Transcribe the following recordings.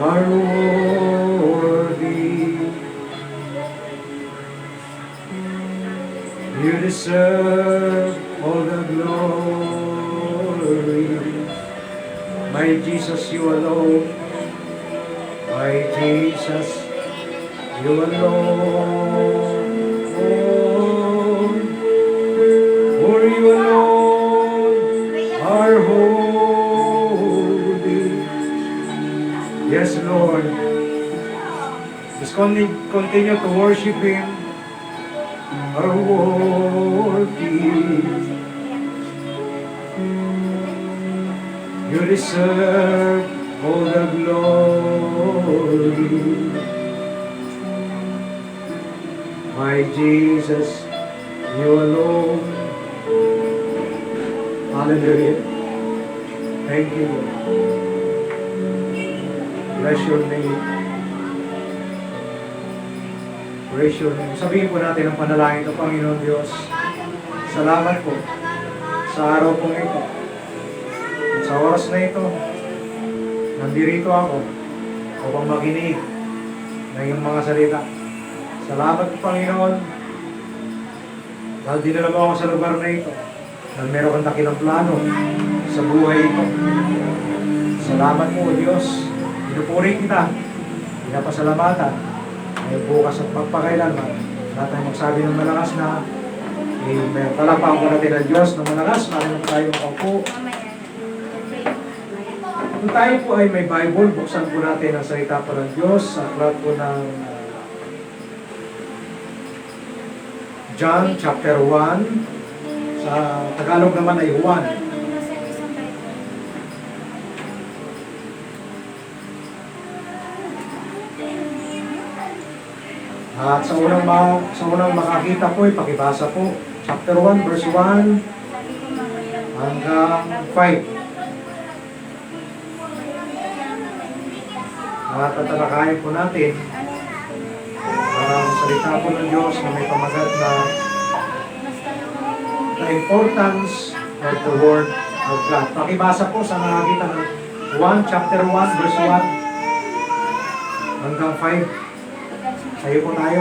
are worthy. You deserve all the glory. My Jesus, you alone. My Jesus, you alone. For you alone are holy. Yes, Lord. Just continue to worship Him. Are worthy. You deserve all the glory. My Jesus, you alone. Hallelujah. Thank you, Lord. Bless your name. Praise your name. Sabihin po natin ang panalangin ng Panginoon Diyos. Salamat po sa araw pong ito. At sa oras na ito, nandirito ako upang makinig ng iyong mga salita. Salamat po, Panginoon, dahil dinala mo ako sa lugar na ito, dahil meron kang dakilang plano sa buhay ito. Salamat po, Diyos. Pinupuri kita, pinapasalamatan, ay bukas at magpakailanman. Lahat tayo magsabi ng malakas na Amen. Talapakan po natin ang Diyos ng malakas. Maraming tayo makaupo. Kung tayo po ay may Bible, buksan po natin ang salita po ng Diyos sa aklat po ng John chapter 1. Sa Tagalog naman ay 1. At sa unang makakita po, ipakibasa po. Chapter 1, verse 1 hanggang 5. At tatalakayin po natin ang salita po ng Diyos na may pamagat na the importance of the Word of God. Pakibasa po sa makakita ng 1, chapter 1, verse 1 hanggang 5. Tayo po tayo.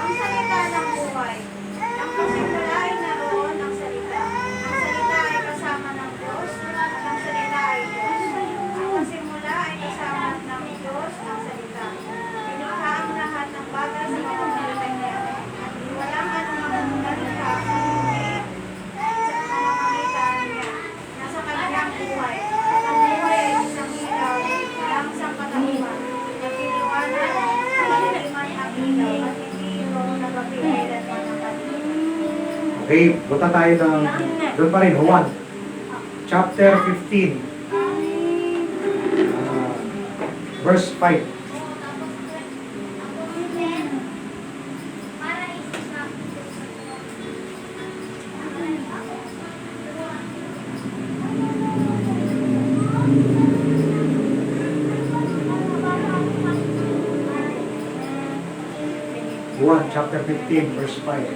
Ang salita ng buhay. Ang kasimula ay naroon ang salita. Ang salita ay kasama ng Diyos, at ang salita ay Diyos. Ang kasimula ay kasama ng Diyos ang salita. Pinikha ang lahat ng bagay sa pamamagitan niya. At walang anumang nalikha kundi sa pamamagitan niya. Nasa kanyang buhay. At ang buhay ay isang ilaw lang sa katawan. Nagtiliwanag Okay, punta tayo ng doon pa rin, 1. Chapter 15. Verse 5. Chapter 15, verse 5.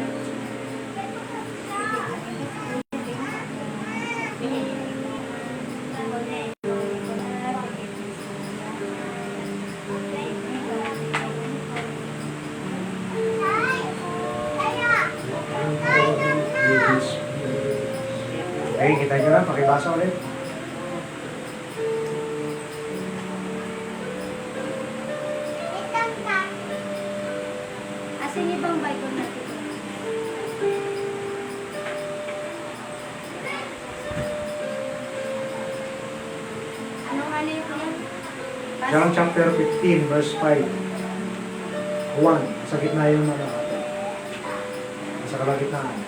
Okay, kita nyo lang, pakibasa ulit. Asan yung bang Bible natin? Anong ano yung yan? John chapter 15, verse 5. 1. Sa gitna yung mga sa kalagitnaan.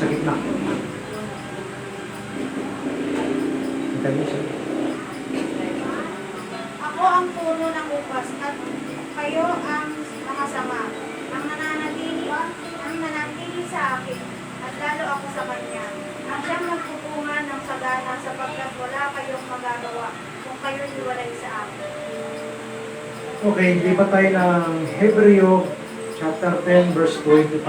Sa gitna. Kita niyo siya. Ako ang puno ng upas at kayo ang nakasama. Ang nananatili sa akin at lalo ako sa kanya. Ang siyang magpupunga ng sagana sapagkat wala kayong magagawa kung kayo hiwalay sa akin. Okay, lipat tayo ng Hebreo chapter 10, verse 25.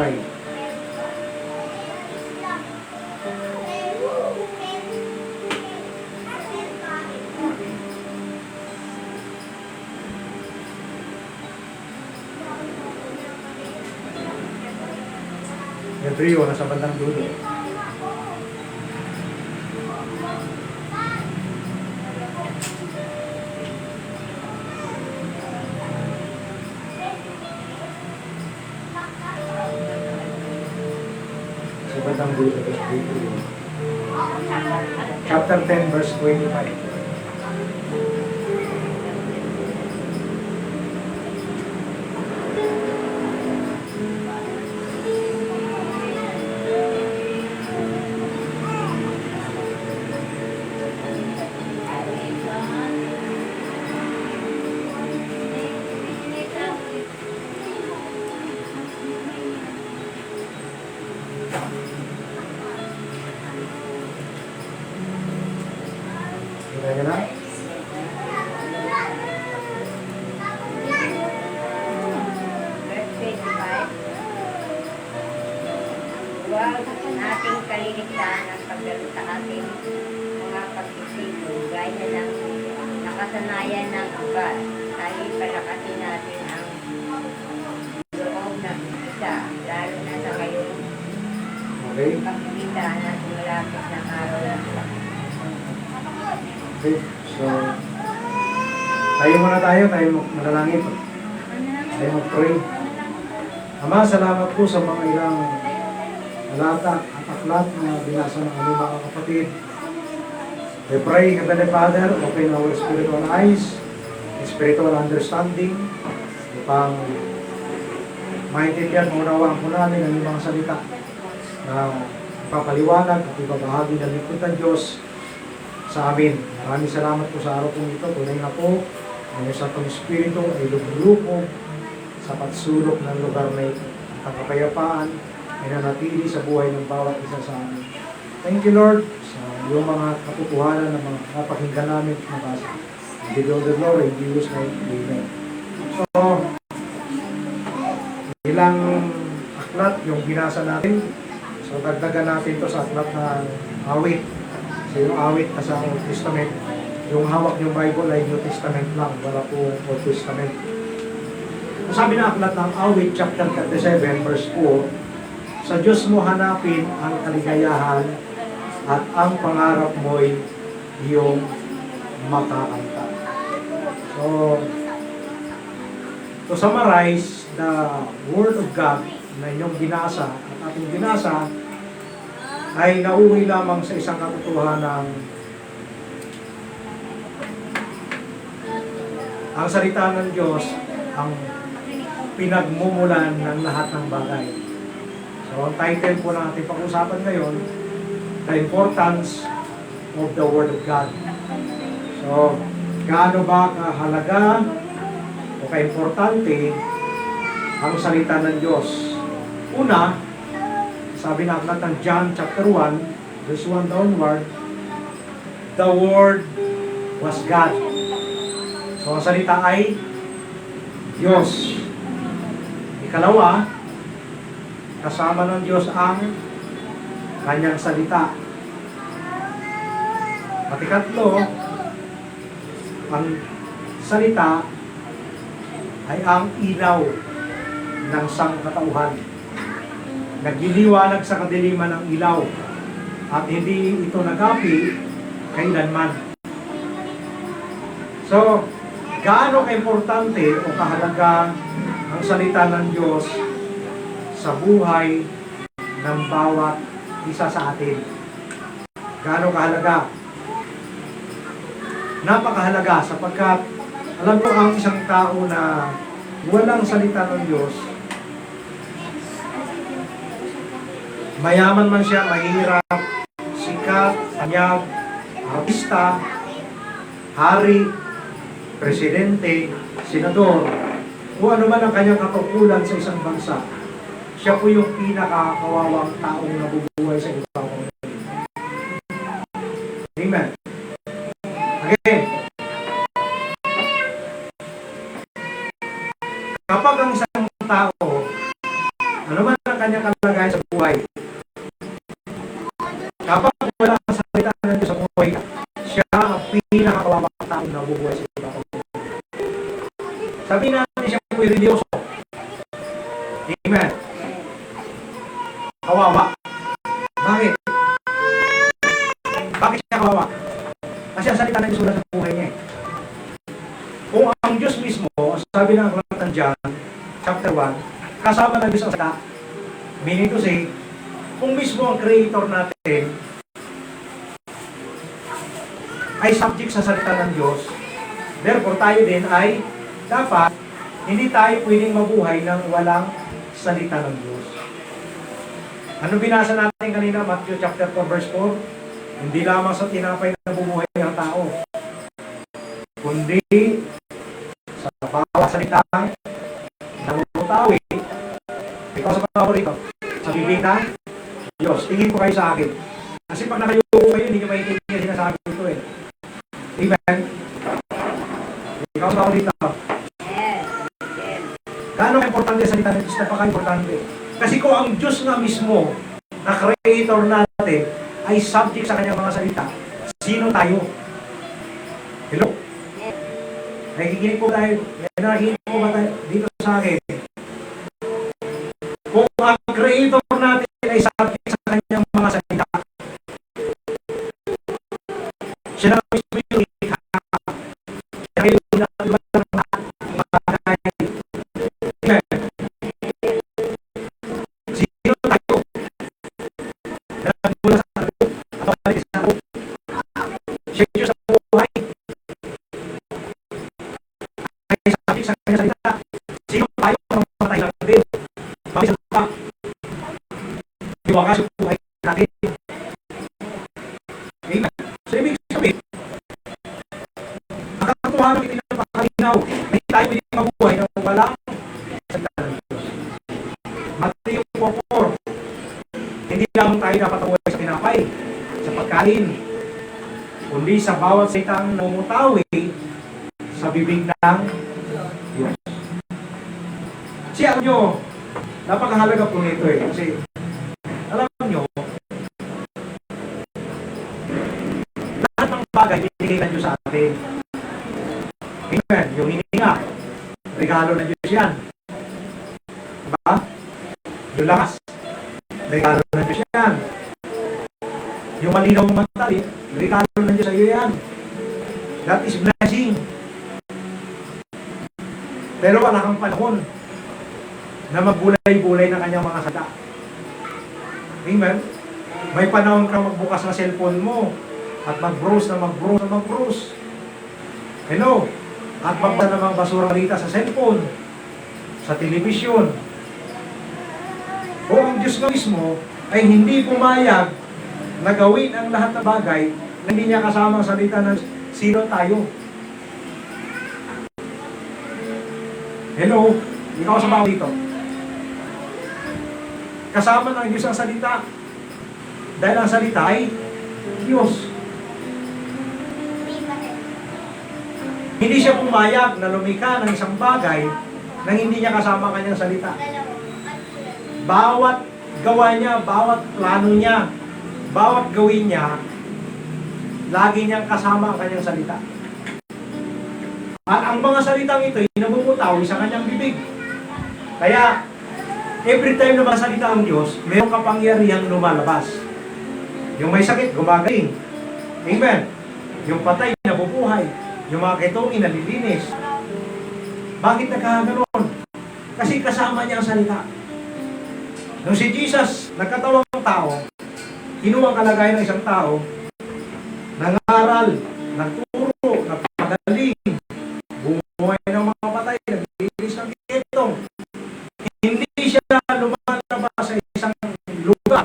Rio, nasa bandang dulo. Sa bandang dulo, Rio. Chapter 10, verse 25. Kaya na? Verse 25. Huwag nating kaliligtaan ang pagdalo sa ating mga pagsisigo gaya ng nakasanayan ng iba. Tayo'y palakasin natin ang loob ng isa, lalo na sa kayong Okay. pagkita na sumalapit ng araw ng Okay. So, tayo muna tayo manalangin. Tayo mag-pray. Ama, salamat po sa mga ilang talata at aklat na binasa ng aming mga kapatid. We pray, Heavenly Father, open our spiritual eyes, spiritual understanding, upang maintindihan, maunawaan po namin ang mga salita na papaliwanag at ibabahagi ng lingkod ng Diyos sa amin. Maraming salamat po sa araw pong ito. Tunay na po, ang Santong Espiritu ay lubulupog sa pagsulok ng lugar na ito. At ang kapayapaan ay nanatili sa buhay ng bawat isa sa amin. Thank you, Lord, sa iyong mga katotohanan ng mga napakinggan namin at nabasa. Give you all the glory in Jesus' name. Amen. So, ilang aklat yung binasa natin. So, dagdagan natin ito sa aklat ng awit. So, yung awit na sa Old Testament, yung hawak yung Bible ay New Testament lang, wala po Old Testament. So, sabi na aklat ng awit, chapter 37, verse 4, sa Diyos mo hanapin ang kaligayahan at ang pangarap mo'y iyong makakanta. So, to summarize the Word of God na inyong binasa at ating binasa, ay nauwi lamang sa isang katotohanan ng ang salita ng Diyos ang pinagmumulan ng lahat ng bagay. So, ang title po na ating pag-usapan ngayon, The Importance of the Word of God. So, gaano ba kahalaga o kaimportante ang salita ng Diyos? Una, sabi na aklat ng John chapter 1, verse 1 downward, the Word was God. So, ang salita ay Diyos. Ikalawa, kasama ng Diyos ang kanyang salita. At ikatlo, ang salita ay ang ilaw ng sangkatauhan. Nagliliwanag sa kadiliman ng ilaw at hindi ito nagapi kailanman. So, gaano kaimportante o kahalaga ang salita ng Diyos sa buhay ng bawat isa sa atin? Gaano kahalaga? Napakahalaga sapagkat alam ko ang isang tao na walang salita ng Diyos, mayaman man siya, mahirap, sikat, anyag, artista, hari, presidente, senador, o ano man ang kanyang katukulan sa isang bansa, siya po yung pinakakawawang taong nabubuhay sa ibang komunidad. Amen. Again, kapag ang isang tao, ano man ang kanyang kalagayan sa buhay, kapag wala ang salita ng Diyos sa buhay, siya ang pinakakawawang taong nabubuhay sa ibang komunidad. Sabi natin siya po religyoso. Amen. kawawa. Bakit? Bakit siya kawawa? Kasi ang salita ng Diyos wala sa buhay niya eh. Kung ang Diyos mismo, sabi ng aklat ng John, chapter 1, kasama ng Diyos ang salita, meaning to say, kung mismo ang creator natin ay subject sa salita ng Diyos, therefore tayo din ay dapat hindi tayo pwedeng mabuhay ng walang salita ng Diyos. Ano binasa natin kanina? Matthew chapter 4 verse 4, hindi lamang sa tinapay na nabubuhay ang tao, kundi sa bawat salitang namumutawi. Ikaw sa mga rito, sa bibig ng Diyos. Tingin ko kayo sa akin. Kasi pag nakayuko kayo, hindi nyo maintindihan sinasabi ko eh. Amen? Ikaw sa mga rito. Gaano importante sa salita ng Diyos? Napaka-importante. Kasi kung ang Diyos nga mismo, na creator natin, ay subject sa kanyang mga salita, sino tayo? Hello? Nakikinig po tayo. Nakikinig po ba tayo dito sa akin? Kung ang creator natin ay subject sa kanyang mga salita, siya na mismo yung ikha. Siya yung nagbalang bagay. Amen. Sino tayo? Nagmula sa ako. At balik sa ako. Siya yung sa buhay. Ay subject sa kanyang salita. Sino tayo ang mamatay natin? Mabisa pa. Iwakas yung buhay natin. Amen. So, ibig sabihin, ang katotohanan ito ng pakalinaw na hindi tayo pwedeng mabuhay ng walang salita ng Diyos. Matthew 4:4, hindi lang tayo dapat mabuhay sa tinapay, sa pagkain, kundi sa bawat salitang namumutawi sa bibig ng Diyos. Kasi alam nyo, napakahalaga po nito eh. Kasi alam nyo, lahat ng bagay binigay ng Diyos sa atin. Amen. Yung hininga, regalo ng Diyos yan. Diba? Yung lakas, regalo ng Diyos yan. Yung malinaw ng mata, regalo ng Diyos sa iyo yan. That is blessing. Pero wala kang panahon na magbulay-bulay ng kanyang mga salita. Amen? May panahon kang magbukas ng cellphone mo at mag-browse na mag-browse na mag-browse. Hello? At magbasa ng mga basura rita sa cellphone, sa telebisyon. O ang Diyos na mismo ay hindi pumayag na gawin ang lahat ng bagay na hindi niya kasama ang salita ng sino tayo. Hello? Ikaw sa mga dito. Kasama ng Diyos ang salita. Dahil ang salita ay Diyos. Hindi siya pumayag na lumikha ng isang bagay nang hindi niya kasama ang kanyang salita. Bawat gawa niya, bawat plano niya, bawat gawin niya, lagi niyang kasama ang kanyang salita. At ang mga salitang ito ay namumutawi sa kanyang bibig. Kaya, every time na masalita ang Diyos, mayroong kapangyarihang lumalabas. Yung may sakit, gumagaling. Amen. Yung patay, nabubuhay. Yung mga kitongin, nalilinis. Bakit nagkakaganon? Kasi kasama niya ang salita. Nung si Jesus, nagkatawang tao, kinuha ang kalagayan ng isang tao, nangaral, nagturo, nagpagaling, bumuhay ng mga patay, naglilis ng kitong. Hindi siya lumalabas sa isang lugar,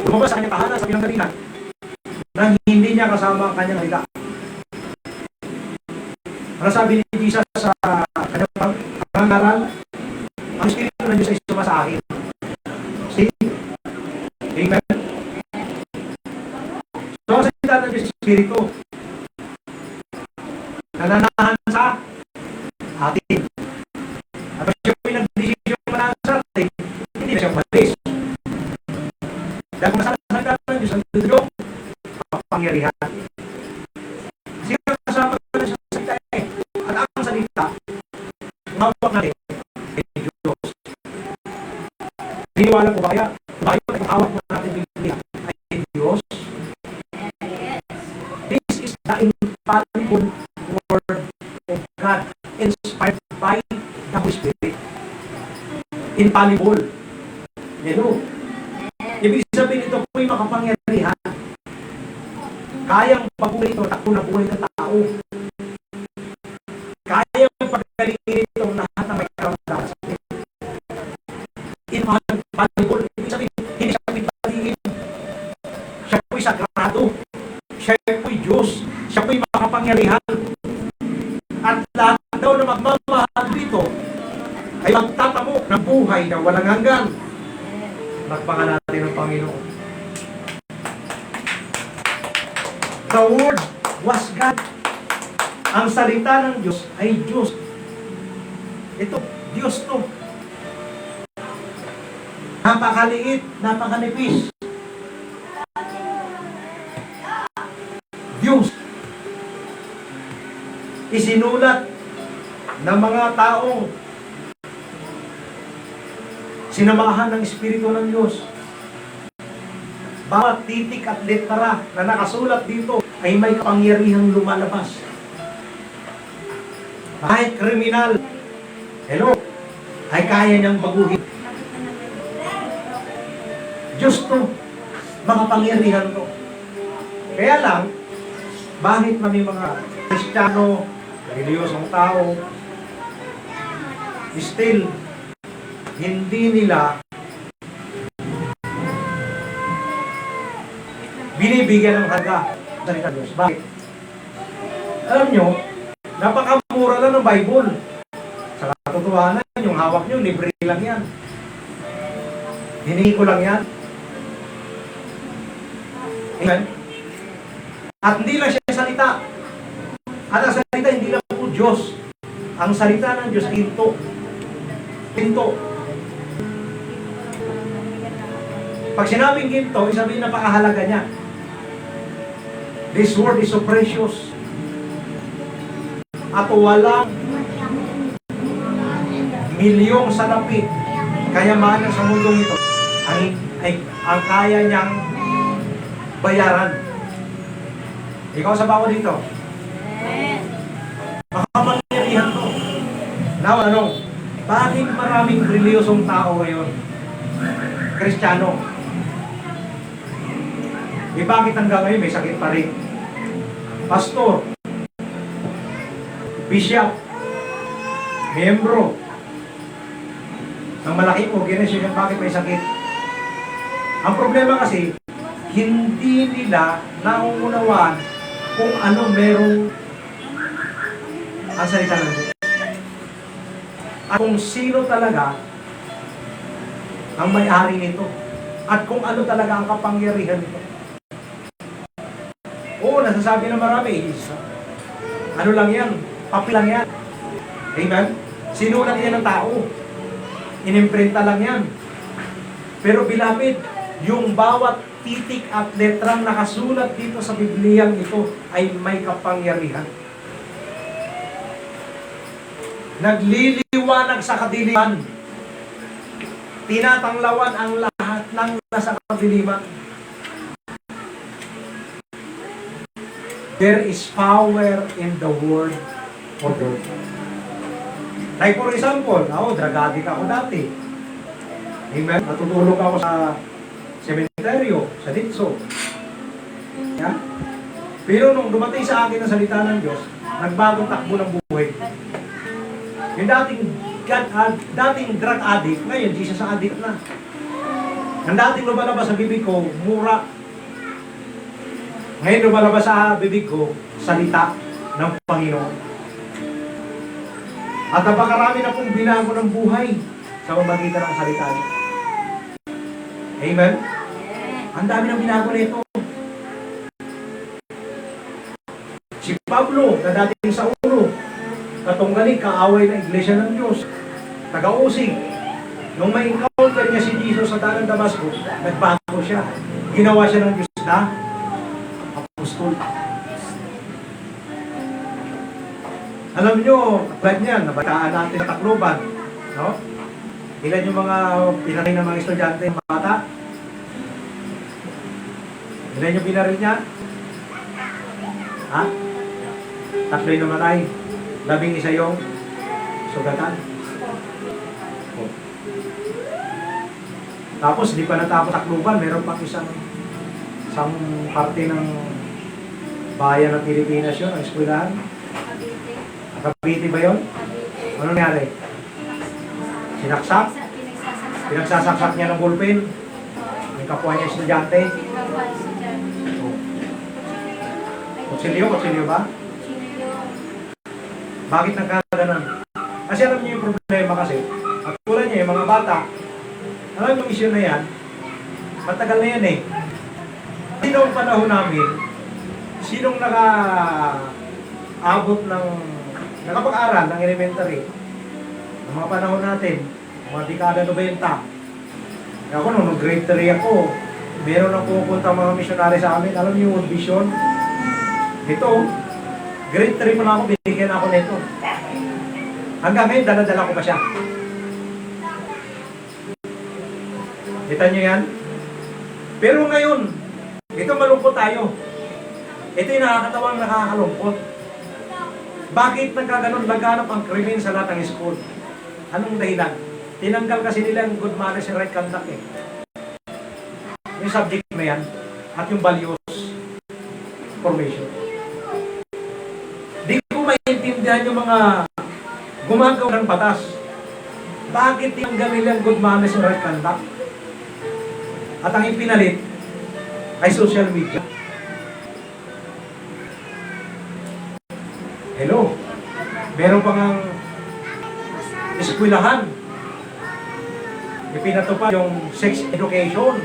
lumabas sa kanyang tahanan sa pinanggalingan, na hindi niya kasama ang kanyang salita. Ano sabi ni Jesus sa kanyang pangaral? Ang Espiritu ng Diyos ay suma sa akin. See? Amen? So, ang salita ng Diyos Espiritu, nananahan sa atin. At pag siya pinag-desisyon manahan sa atin, hindi na siya malis. Dahil kung nasa salita ng Diyos, ang Diyos, kapangyarihan. Kasi kasama na siya sa salita eh. At ang salita, mawag natin ay Diyos. Niniwala ko ba kaya? Tayo, nag-awat mo natin Biblia ay Diyos. This is the infallible word of God, inspired by the Holy Spirit. Infallible. Hello. Ibig sabihin ito po'y makapangyarihan. Kayang pabuhay ito, takbo na buhay ng tao. Kayang pagkalingin ito lahat ng may karamdaman sa atin. Infallible. Ibig sabihin, hindi siya pinagpaligin. Siya po'y sagrado. Siya po'y Diyos. Siya po'y makapangyarihan. At lahat daw na magmamahal dito ay magtatamo ng buhay na walang hanggan. Magpangalan natin ng Panginoon. The Word was God. Ang salita ng Diyos ay Diyos. Ito, Diyos to. Napakaliit, napakanipis. Diyos. Isinulat ng mga taong sinamahan ng Espiritu ng Diyos. Bawat titik at letra na nakasulat dito ay may kapangyarihang lumalabas. Kahit kriminal, hello, ay kaya niyang baguhin. Diyos to, makapangyarihan to. Kaya lang, bakit may mga Kristiyano, reliyosong tao, still, hindi nila binibigyan ng halaga sa salita ng Diyos. Bakit? Alam nyo, napakamura lang ng Bible. Sa katotohanan, yung hawak nyo, libre lang yan. Hiningi ko lang yan. Amen? At hindi lang siya salita. At ang salita, hindi lang po Diyos. Ang salita ng Diyos, ginto. Ginto. Pag sinabing ginto, isabihin napakahalaga niya. This word is so precious. At walang milyong salapi kayamanan sa mundong ito ang kaya niyang bayaran. Ikaw sa bawa dito. Makapangyarihan ko. Now, bakit maraming reliyosong tao ngayon? Kristiyano. Bakit hanggang ngayon may sakit pa rin? Pastor, bishop, miyembro ng malaking organisasyon, bakit may sakit? Ang problema kasi, hindi nila nauunawaan kung ano merong ang salita ng Diyos. At kung sino talaga ang may-ari nito. At kung ano talaga ang kapangyarihan nito. Oo, nasasabi na marami. Ano lang yan? Papel lang yan. Amen? Sinulat yan ng tao. Inimprenta lang yan. Pero bilapid, yung bawat titik at letrang nakasulat dito sa Bibliyang ito ay may kapangyarihan. Nagliliwanag sa kadiliman. Tinatanglawan ang lahat ng nasa kadiliman. There is power in the word of God. Like for example, drug addict ako dati. Amen? Natutulog ako sa sementeryo, sa ditso. Yeah? Pero nung dumating sa akin ang salita ng Diyos, nagbagong takbo ng buhay. Yung dating drug addict, ngayon Jesus sa addict na. Ang dating lumalabas sa bibig ko, mura. Ngayon lumalabas sa bibig ko, salita ng Panginoon. At napakarami na pong binago ng buhay sa pamamagitan ng salita niya. Amen? Ang dami ng binago na ito. Si Pablo, na dating sa ulo, katunggali, kaaway ng Iglesia ng Diyos, taga-usig. Nung may encounter niya si Jesus sa dalang Damasco, nagbago siya. Ginawa siya ng Diyos na apostol. Alam nyo, ba't niyan, nabataan natin sa Tacloban, no? Ilan yung mga pinatay ng mga estudyante, mga bata? Ilan yung binaril niya? Ha? 3 yung namatay. 11 yung sugatan. Oh. Tapos, di pa natapos takluban. Meron pang isang parte ng bayan ng Pilipinas yun, ang eskwelahan. Cavite. Cavite ba yun? Cavite. Ano nangyari? Sinaksak? Pinagsasaksak niya ng ballpen. May kapwa niya estudyante. Kutsilyo ba? Bakit nagkaganon? Kasi alam niyo yung problema kasi. At tulad niya, yung mga bata, alam yung issue na yan, matagal na yan eh. Hindi noong panahon namin, sinong naka-abot ng, nakapag-aral ng elementary, ng mga panahon natin, mga dekada 90. Ako nung grade 3 ako, meron ang pupunta mga missionary sa amin. Alam niyo yung World Vision? Ito, grade 3 pa na ako, binigyan ako nito. Hanggang ngayon, dala-dala ko pa siya. Kita niyo yan? Pero ngayon, ito malungkot tayo. Ito yung nakakatawang nakakalungkot. Bakit nagkaganon laganap ang krimen sa lahat ng school? Anong dahilan? Tinanggal kasi nila yung good manners and right conduct eh. Yung subject na yan at yung values formation. Di ko maintindihan yung mga gumagawa ng batas. Bakit tinanggal nila yung good manners and right conduct? At ang ipinalit ay social media. Hello? Meron pang ang eskwelahan. Ipinatupad yung sex education.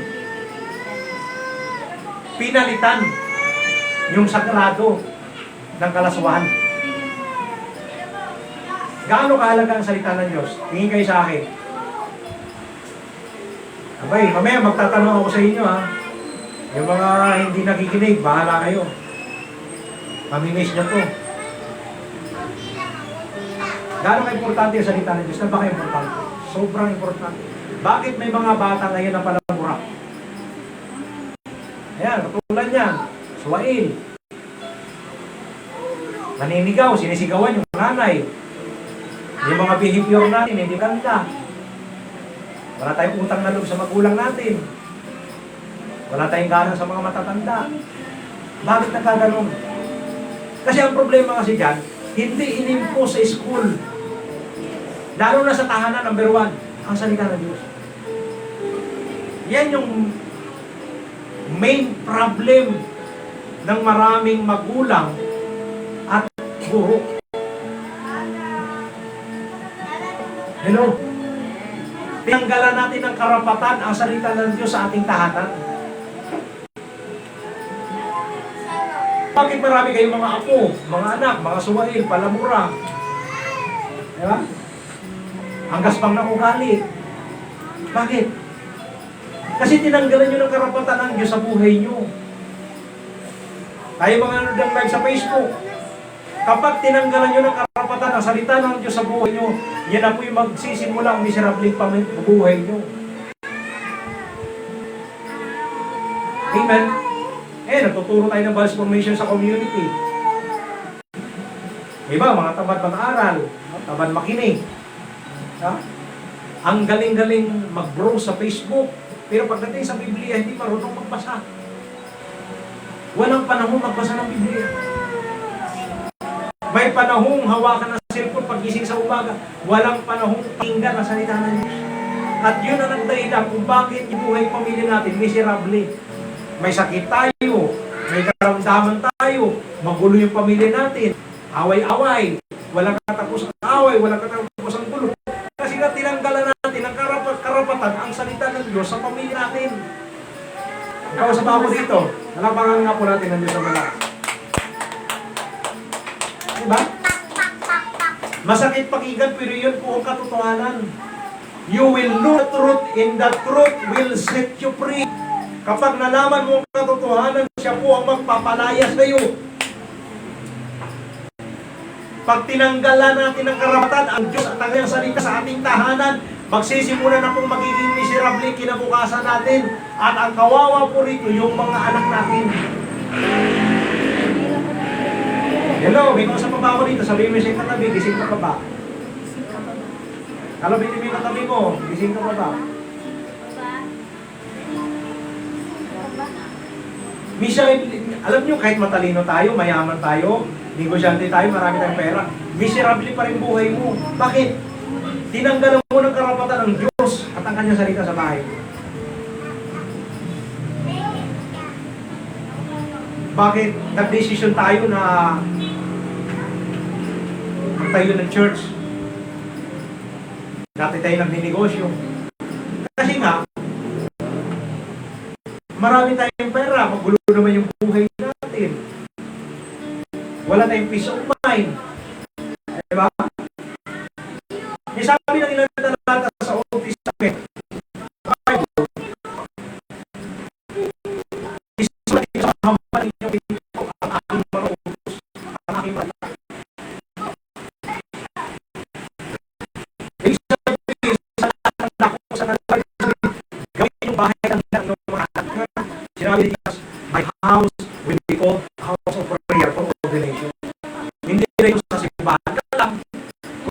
Pinalitan yung sagrado ng kalaswahan. Gaano kahalaga ang salita ng Diyos? Tingin kayo sa akin. Abay, mamaya magtatanong ako sa inyo ha. Yung mga hindi nakikinig, bahala kayo. Mamimiss nyo to. Gaano ka-importante yung salita ng Diyos? Napaka-importante. Sobrang importante. Bakit may mga bata ngayon na palamura? Ayan, katulad yan. Suwail. Naninigaw, sinisigawan yung nanay. Yung mga behavior natin, hindi ganda. Wala tayong utang na loob sa magulang natin. Wala tayong galang sa mga matatanda. Bakit nagkaganon? Kasi ang problema kasi dyan, hindi inimpose sa school. Lalo na sa tahanan, number 1, ang salita ng Diyos. Yan yung main problem ng maraming magulang at guro. Hello? Tinanggalan natin ng karapatan ang salita ng Diyos sa ating tahanan. Bakit marami kayong mga apo, mga anak, mga suwail, palamura? Diba? Ang gaspang ng ugali. Bakit? Kasi tinanggalan nyo ng karapatan ng Diyos sa buhay nyo. Tayo mga nanonood live sa Facebook. Kapag tinanggalan nyo ng karapatan ang salita ng Diyos sa buhay nyo, yan na po yung magsisimula ang miserable buhay nyo. Amen? Natuturo tayo ng values formation sa community. Diba, mga tamad mag-aaral, tamad makinig. Ha? Ang galing-galing mag-browse sa Facebook, pero pagdating sa Biblia, hindi marunong magbasa. Walang panahon magbasa ng Biblia. May panahong hawakan ng cellphone paggising sa umaga. Walang panahong tinggan ang salita ng Diyos. At yun ang nagdahilan kung bakit yung buhay pamilya natin miserable. May sakit tayo, may karamdaman tayo, magulo yung pamilya natin, away-away, walang katapos ang away, walang katapos ang gulo. Kasi na tinanggalan natin ang karapatan ang salita ng Diyos sa pamilya natin. Ikaw sa ako dito, nalapangan nga po natin ng Diyos sa malakas. Diba? Masakit pakinggan, pero yun po ang katotohanan. You will know the truth, and the truth will set you free. Kapag nalaman mo ang katotohanan, siya po ang magpapalaya sa iyo. Pag tinanggalan natin ang karapatan, ang Diyos at ang kanyang salita sa ating tahanan, magsisimula na pong magiging miserable kinabukasan natin. At ang kawawa po rito, yung mga anak natin. Hello, may kausap pa ba ako dito? Sabihin mo siya katabi, gising ka pa ba? Kalabitin mo yung katabi mo, gising ka pa ba? Miserable, alam nyo, kahit matalino tayo, mayaman tayo, negosyante tayo, marami tayong pera, miserable pa rin buhay mo. Bakit? Tinanggalan mo ng karapatan ng Diyos at ang kanyang salita sa bahay. Bakit? Nag-decision tayo na magtayo ng church. Dati tayo nagninegosyo. Kasi nga, marami tayong pera, magulo naman yung buhay natin. Wala tayong peace of mind. Diba? E sabi ng ilang talata sa Old Testament, Bible, isulat sa hamba ninyo ito ang aking marutos, ang aking mata. E sabi sa anak ko sa nalagay, gawin yung bahay ng inyong mga anak. Sinabi ni Jesus, my house will be called house of prayer for all the nation. Hindi rin sa simbahan ka lang.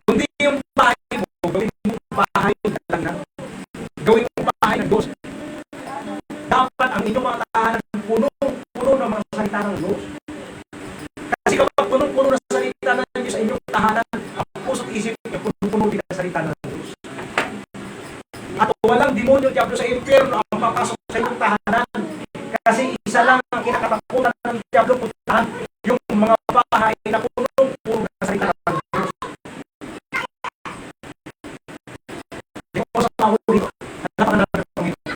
Kundi yung bahay mo, gawin mong bahay lang na. Gawin mong bahay ng Diyos. Dapat ang inyong mga tahanan puno ng mga salita ng Diyos. Kasi kapag puno ng salita ng Diyos sa inyong tahanan, ang puso't isip niyo, puno din ang salita ng Diyos. At walang demonyo diablo sa impyerno ang papasok sa inyong tahanan. Kasi isa lang ang kinakatakutan ng diablo puntahan, yung mga bahay na puno ng salita ng Diyos. Di ko sa tao dito, hanapan na ng ito.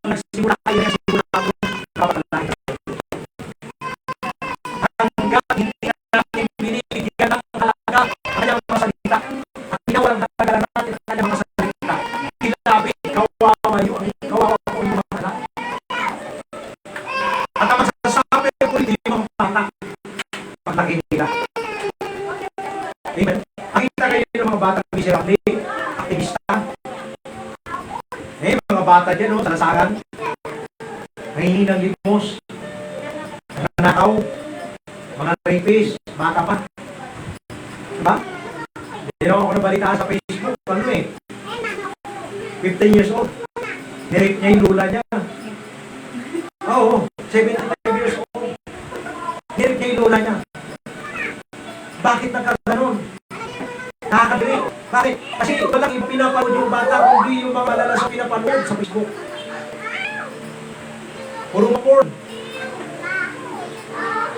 Nagsimula kayo na simula ako kapatalain. Hanggang hindi natin binibigyan ng halaga ang kanyang mga salita. At ginawalang halaga natin ang kanyang mga salita. Tinabi, kawawa ko yung mga anak. At ang masasabi ko hindi yung mga bata pag nakikinig. Amen. Nakita kayo ng mga bata miserable, aktivista. Mga bata dyan, sa lasangan. Nangihingi ng limos. Nanakaw. Mga rapist. Bata pa. Diba? Hindi naman ako nabalitaan sa Facebook. Ano 15 years old. Nirape niya yung lula niya. Oo, 75 years old. Nirape niya yung lula niya. Bakit nagkaganon? Nakakabili. Bakit? Kasi walang yung pinapanood yung bata, kundi yung mga malala sa pinapanood sa Facebook. Puro porn.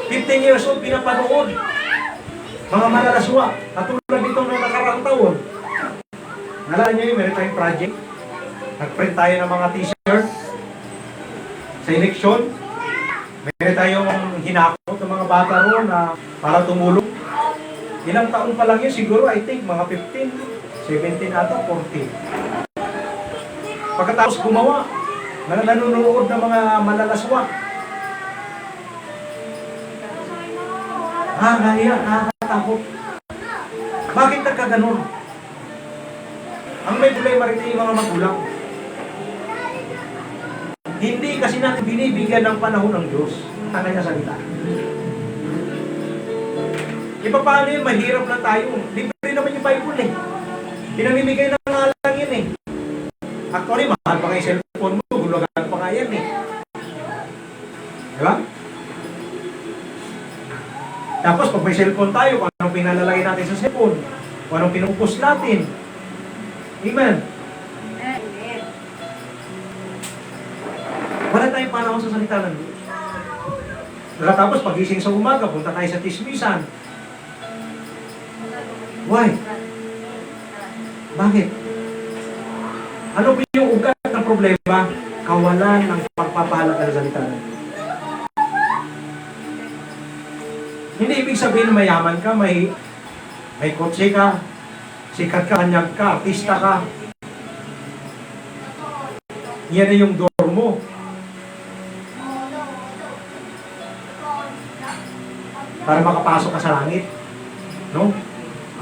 15 years old, pinapanood. Mga malalaswa. Katulad itong nung nakaraang taon. Nalala niyo yung meron tayong project. Nag-print tayo ng mga t-shirt. Sa eleksyon. Meron tayong hinakot ng mga bata roon na para tumulong. Ilang taon pa lang yun, siguro I think mga 15, 17 ata, 14. Pagkatapos gumawa, nanonood ng mga malalaswa. Nakakatakot. Bakit nagkaganon? Ang may problema rin yung mga magulang. Hindi kasi natin binibigyan ng panahon ng Diyos ang kanyang salita. Iba paano yun, mahirap na tayo. Libre naman yung Bible Pinamimigay na nga lang yun Actually, mahal pa nga yung cellphone mo, gulagan pa nga yan Diba? Tapos pag may cellphone tayo, kung anong pinalalagay natin sa cellphone, kung anong pinupost natin. Amen? Wala tayong panahon sa salita ng Diyos. Tapos pagising sa umaga, punta tayo sa tismisan. Why? Bakit? Ano ba yung ugat ng problema? Kawalan ng pagpapahalaga ng salita ng Diyos. Hindi ibig sabihin mayaman ka, may kotse ka, sikat ka, kanyag ka, artista ka. Yan na yung door mo. Para makapasok ka sa langit. No?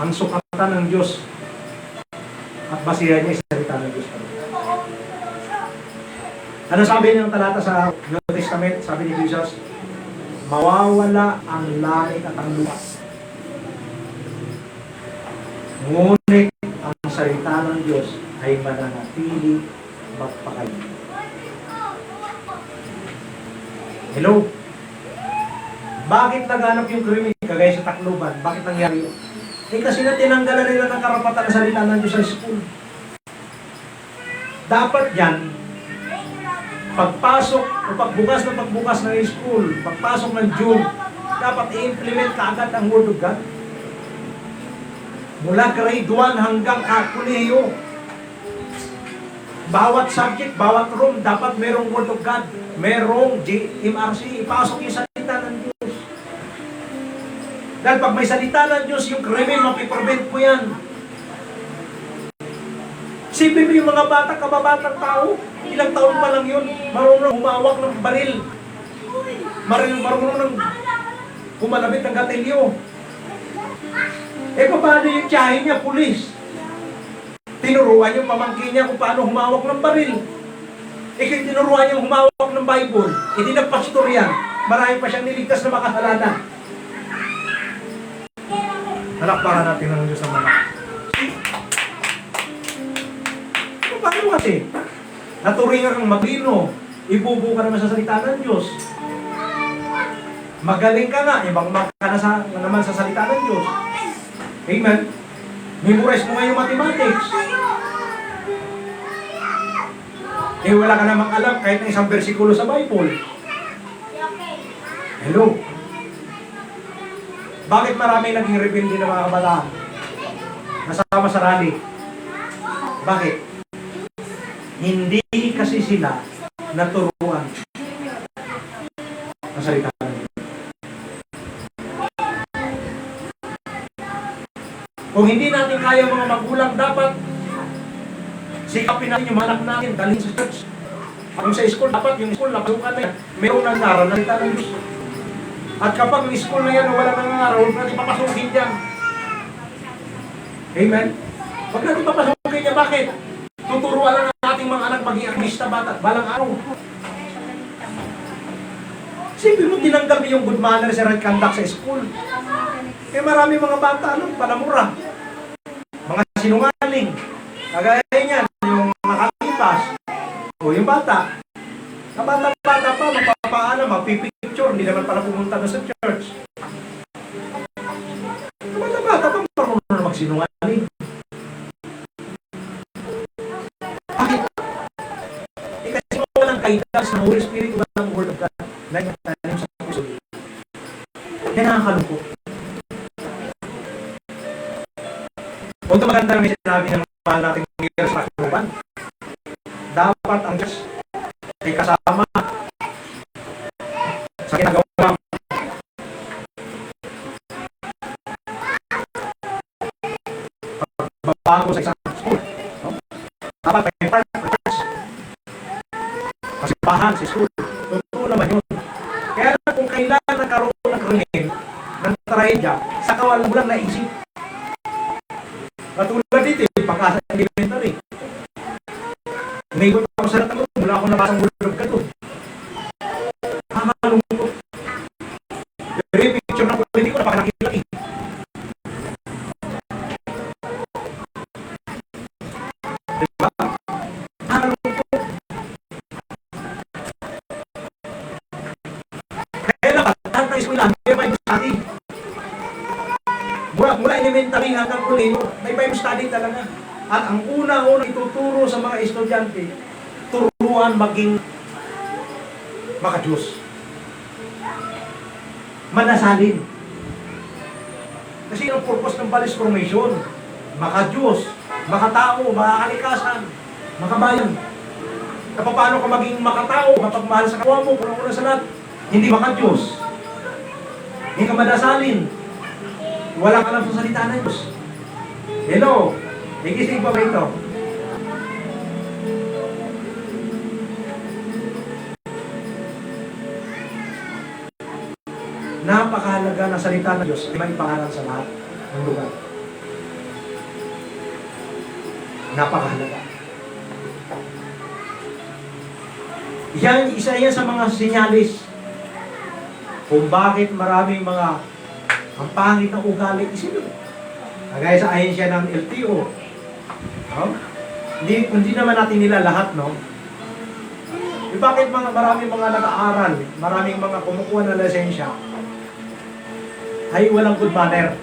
Ang sukatan ng Diyos at basihan niya sa salita ng Diyos. Ano sabi niya ng talata sa New Testament? Sabi ni Jesus, mawawala ang langit at ang lupa. Ngunit ang salita ng Diyos ay mananatili magpakali. Hello? Bakit naganap yung krimen kagaya sa Tacloban? Bakit nangyari yun? Kasi na tinanggalan nila ng karapatan ng salita ng Diyos sa school. Dapat yan, pagpasok o pagbukas ng school, pagpasok ng June, dapat i-implement kaagad ang Word of God. Mula grade 1 hanggang kolehiyo. Bawat subject, bawat room, dapat merong Word of God, merong MRC, ipasok yung salita ng Diyos. Dahil pag may salita ng Diyos, yung krimen, mapiprevent po yan. Sipin mo yung mga bata, kababatang tao, ilang taon pa lang yun, marunong humawak ng baril, marunong ng humalabit ng gatilyo. Paano yung tiyahin niya, pulis? Tinuruan yung pamangkin niya kung paano humawak ng baril. Tinuruan niya humawak ng Bible. Hindi nagpastor yan. Marami pa siyang niligtas na makasalanan. Halakpakan natin ng Diyos ang mga. Paano kasi? Naturingan kang maglino. Ibubo ka naman sa salita ng Diyos. Magaling ka nga. Ibang ka na naman sa salita ng Diyos. Amen? Memorize mo nga yung mathematics. Wala ka namang alam kahit na isang versikulo sa Bible. Hello? Bakit marami naging rebelde na mga kabataan? Nasama sa rally. Bakit? Hindi kasi sila naturuan ang salita ng Diyos. Kung hindi natin kaya mga magulang, dapat sikapin natin yung anak natin, dalhin sa church. Kung sa school, dapat yung school, napasukan na yan, mayroong nangaral na salita ng Diyos. At kapag yung school na yan, wala nangaral, huwag natin papasukin dyan. Amen? Huwag natin papasukin niya, bakit? Tuturuan lang ang ating mga anak maging artista bata, balang araw. Sipin mo, tinanggal mo yung good manners and right conduct sa school. Marami mga bata, palamura. Mga sinungaling. Kagaya niyan, yung nakalipas. O yung bata. Ang bata-bata pa, magpapaalam, magpipicture, hindi naman pala pumunta na sa church. Ang bata-bata pa, marunong na magsinungaling. Bakit? Kasi walang guidance ng Holy Spirit, walang Word of God. Nagtanim sa puso. Yan nakakalungkot. Kung maganda may sinabi ng mahal nating mga sa Tacloban, dapat ang Diyos ay kasama sa ginagawa pagbabago sa isang school. No? Dapat may part ng Diyos. Kasipahan sa school. Totoo naman yun. Kaya kung kailangan nagkaroon ng krimen, ng trahedya, sa kawalan mo lang naisip. Katulad dito, pagkasa elementary. Umigot ako sa lahat mula ako nabasang bulog ka doon. Nakakalungkot. Pero yung picture ng politiko, napakalaki-laki. Diba? Nakakalungkot. Kaya dapat, lahat ng eskwela, may Bible study. Mula elementary hanggang kolehiyo, may Bible study talaga. At ang una-una ituturo sa mga estudyante, turuan maging maka-Diyos. Manasalin. Kasi yung purpose ng Balis Formation, maka-Diyos, makatao, makakalikasan, makabayan. Paano ka maging makatao, mapagmahal sa kapwa mo, kung una sa lahat, hindi maka-Diyos. Hindi ka manasalin. Wala ka lang sa salita ng Diyos. Hello? May gising pa ba ito? Napakahalaga na salita ng Diyos ay may pangaral sa lahat. ng lugar. Napakahalaga. Isa yan sa mga sinyalis kung bakit maraming mga ang pangit na ugali isinod. Kagaya sa ahensya ng LTO. No? Hindi naman natin nila lahat, no? Bakit maraming mga nag-aaral, maraming mga kumukuha ng lisensya, ay walang good manner?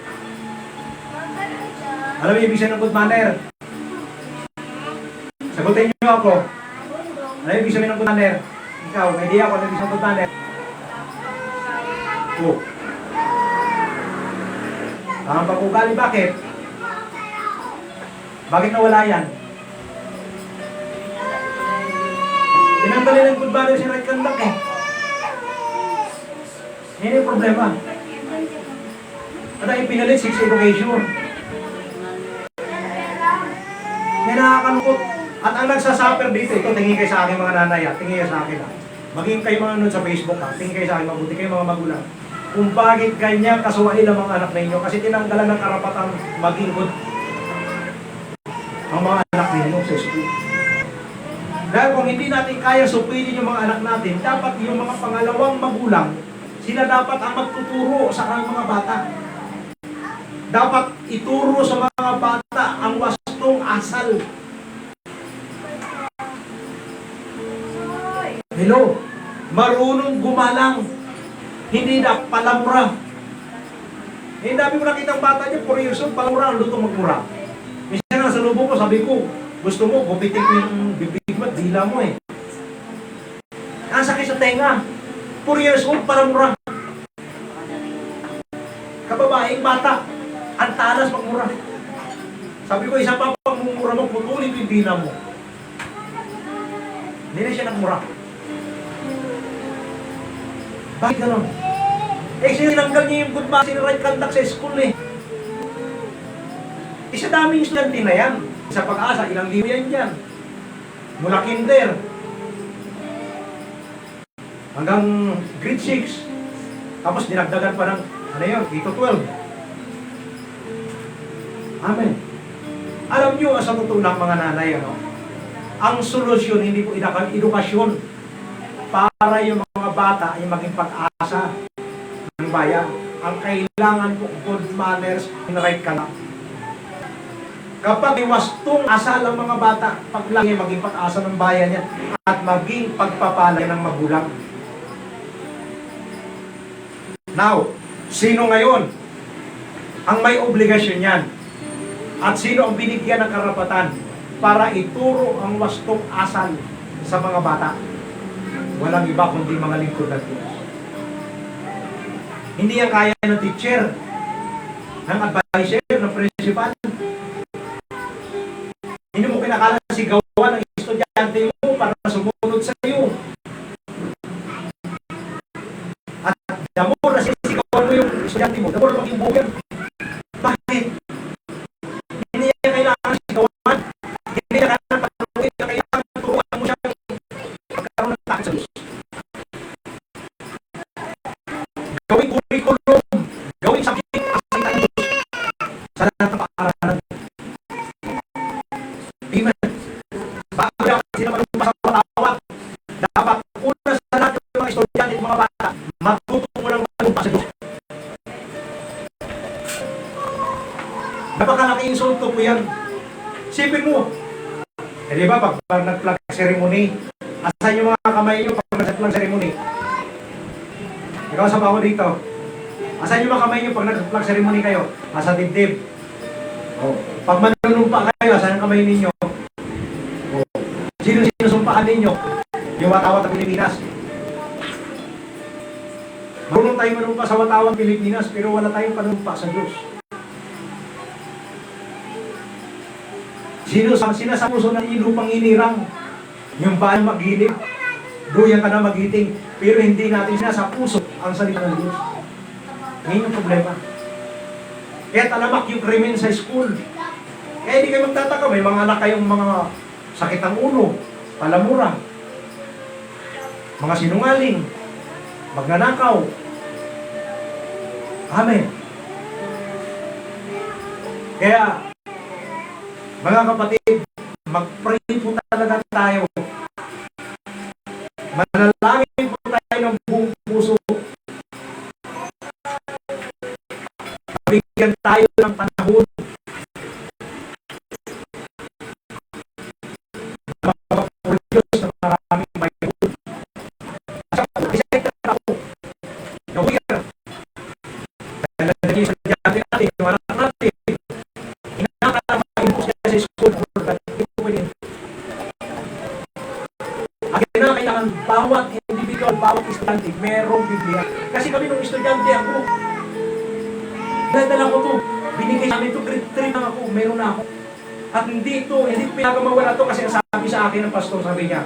Alam mo ibig sabihin ng good manner? Sagutin niyo ako. Ano ibig sabihin ng good manner? Ikaw, may idea ako ano ibig sabihin ng good manner? Oh. Ang pag-ugali, bakit? Bakit nawala yan? Tinanggalin ng good manner si right conduct eh. Yan yung problema. At ang ipinalit, sex education. Yan nakakalungkot. At ang nagsasuffer dito, ito, tingin kayo sa akin mga nanay, tingin kayo sa akin. Maging kayo mga nanood sa Facebook, tingin kayo sa akin, mabuti kayo mga magulang. Kung bakit ganyan kasuwain ang mga anak ninyo, kasi tinanggalan ng karapatang maging good ang mga anak ninyo sa school. Dahil kung hindi natin kaya supilin yung mga anak natin, dapat yung mga pangalawang magulang, sila dapat ang magtuturo sa kanilang mga bata. Dapat ituro sa mga bata ang wastong asal. Hello, marunong gumalang, hindi na palamura. Eh, dami ko nakita ang bata niya, 4 years old, palamura, luto magmura. Minsan nga sa lubong ko, sabi ko, gusto mo, gupitin ko yung bibig mo at dila mo eh. Ang sakit sa tenga, 4 years old, palamura. Kababaeng bata, ang talas magmura. Sabi ko, isa pa pang mumura mo, putulin ko yung dila mo. Hindi na siya nagmura. Bakit gano'n? Eh, sinanggal niya yung good manner, right conduct sa school eh. Isa daming estudyante na yan. Sa Pag-asa, ilang libo yan dyan. Mula kinder. Hanggang grade 6. Tapos dinagdagan pa ng, ano yun, 8 to 12. Amen. Alam nyo, sa totoo lang mga nanay, ano? Ang solusyon, hindi po edukasyon para yung mga bata ay maging pag-asa ng bayan. Ang kailangan po good manners and right conduct. Kapag may wastong asal ang mga bata, paglaki maging pag-asa ng bayan yan at maging pagpapala ng magulang. Now, sino ngayon ang may obligasyon yan? At sino ang binigyan ng karapatan para ituro ang wastong asal sa mga bata? Walang iba kundi mga lingkod ng Diyos. Hindi yan kaya ng teacher, ng advisor, ng principal. Hindi mo kinakala sigawan ng estudyante mo para sumunod sa iyo. At the more na sisigawan mo yung estudyante mo, the more maging buhay. Bakit? Hindi yan kailangan sigawan. Hindi yan kailangan panuhin. Kailangan turuan mo siya pagkaroon ng takot sa Diyos. Gawing curriculum, gawing subject ang salita ng Diyos sa lahat ng paaralan. Amen. Bago dapat sila malumpas sa watawat, dapat una sa lahat ng mga estudyante at mga bata, magtutungo ng malumpas sa Diyos. Napakalaki insulto po yan. Sipin mo, eh di ba, pag nag-flag ceremony, asan yung mga kamay nyo pag nag-flag ceremony? Ikaw sa baho dito. Asan yung mga kamay nyo pag nag-flag ceremony kayo? Asa dibdib. Oh. Pag manunumpa kayo, asan ang kamay ninyo? Oh. Sino sinusumpaan ninyo? Yung watawat ng Pilipinas. Marunong tayo manumpa sa watawat ng Pilipinas, pero wala tayong panumpa sa Diyos. Sinasapuso ng ilupang inirang. Yung bayan mag-hilip. Duyan ka na magiting. Pero hindi natin sinasapuso ang salita ng Diyos. Ngayon yung problema. Kaya talamak yung krimen sa school. Kaya hindi kayo magtataka. May mga anak kayong mga sakit ng ulo, palamura, mga sinungaling, magnanakaw. Amen. Kaya, mga kapatid, mag-pray po talaga tayo. Manalangin po tayo ng buong puso. Bigyan tayo ng panahon. Diyos na maraming Bible. At saka, isa ako. Gawin. Dahil naging sa dati natin, yung anak natin, inakamain po siya sa school. Ang kailangan bawat individual, bawat estudyante, merong Biblia. Kasi kami nung estudyante ako, dadala ko to. Binigay sa amin to, grade 3 na ako, meron na ako. At hindi pinagamawala to kasi sabi sa akin ng pastor, sabi niya.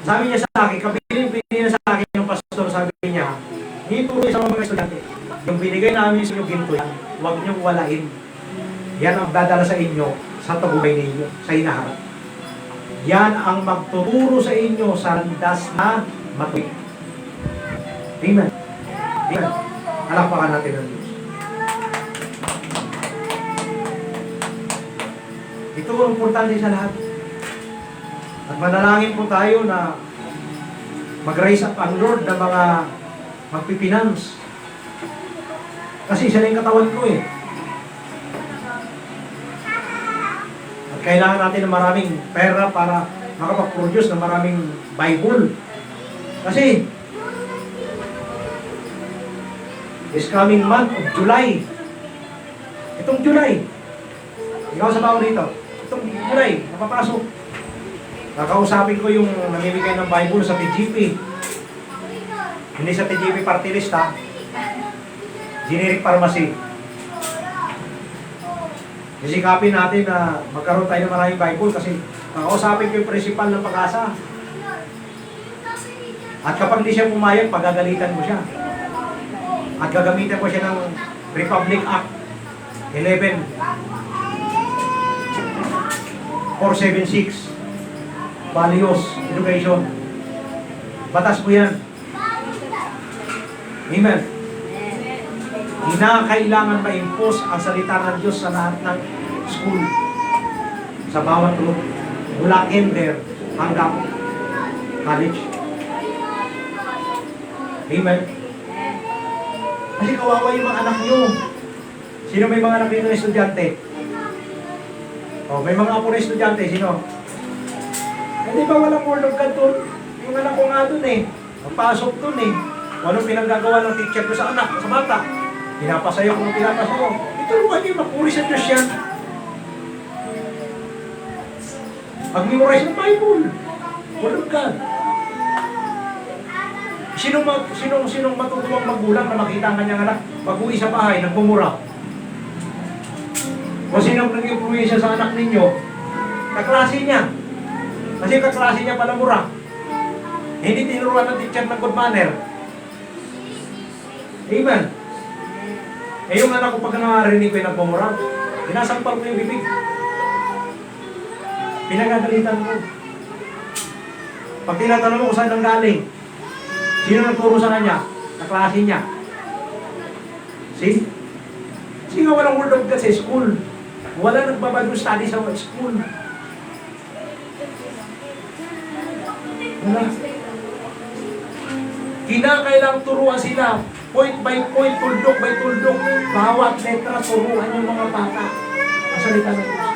Sabi niya sa akin, kabiling niya sa akin yung pastor, sabi niya, dito sa mga estudyante, yung binigay namin sa inyo ginto yan, huwag niyong walain. Yan ang dadala sa inyo sa tagumpay ninyo, sa hinaharap. Yan ang magtuturo sa inyo sa landas na matuwid. Amen. Amen. Alapakan natin ang Diyos. Ito ang importante sa lahat. At manalangin po tayo na mag-raise up ang Lord ng mga magpipinance. Kasi siya na yung katawan ko eh. At kailangan natin ng maraming pera para makapag-produce ng maraming Bible. Kasi this coming month of July, itong July, ikaw sa baon dito, itong July, napapasok. Nakausapin ko yung namimigay ng Bible sa TGP. Hindi sa TGP party list ha. Generic pharmacy. Isikapin natin na magkaroon tayo ng maraming Bible kasi nakausapin ko yung principal ng Pag-asa. At kapag hindi siya pumayag, pagagalitan mo siya. At gagamitan ko siya ng Republic Act 11.476 Values, Education. Batas po yan. Amen. Kinakailangan ma-impose ang salita ng Diyos sa lahat ng school. Sa bawat group. Mula kinder hanggang college. Amen. Kasi kawawa yung mga anak nyo. Sino may mga anak dito na estudyante? O, may mga apo na estudyante. Sino? Hindi ba walang word of God doon? Yung anak ko nga doon eh. Magpasok doon eh. O anong pinanggagawa ng teacher ko sa anak, sa bata? Pinapasayo kung pinapasayo. Ituruan niyo, mapuri sa Diyos yan. Mag-memorize ng Bible. Word of God. Sinong matutuwang magulang na makita ang kanyang anak pag-uwi sa bahay, nagmumura? O sinong nag-influensya sa anak ninyo? Kaklase niya. Kasi kaklase niya pala mura. Hindi tinuruan ng teacher ng good manner. Amen. Eh yung anak ko pag nakarinig ko yung nagmumura, sinasampal ko yung bibig. Pinagagalitan ko. Pag tinatanong mo kung saan nang galing, sino nagturo sa kanya? Kaklase niya. See? Kasi nga walang word of God sa school. Wala nagbabible study sa school. Wala. Kinakailang turuan sila. Point by point, tuldok by tuldok. Bawat letra, turuan yung mga bata. Ang salita ng Diyos.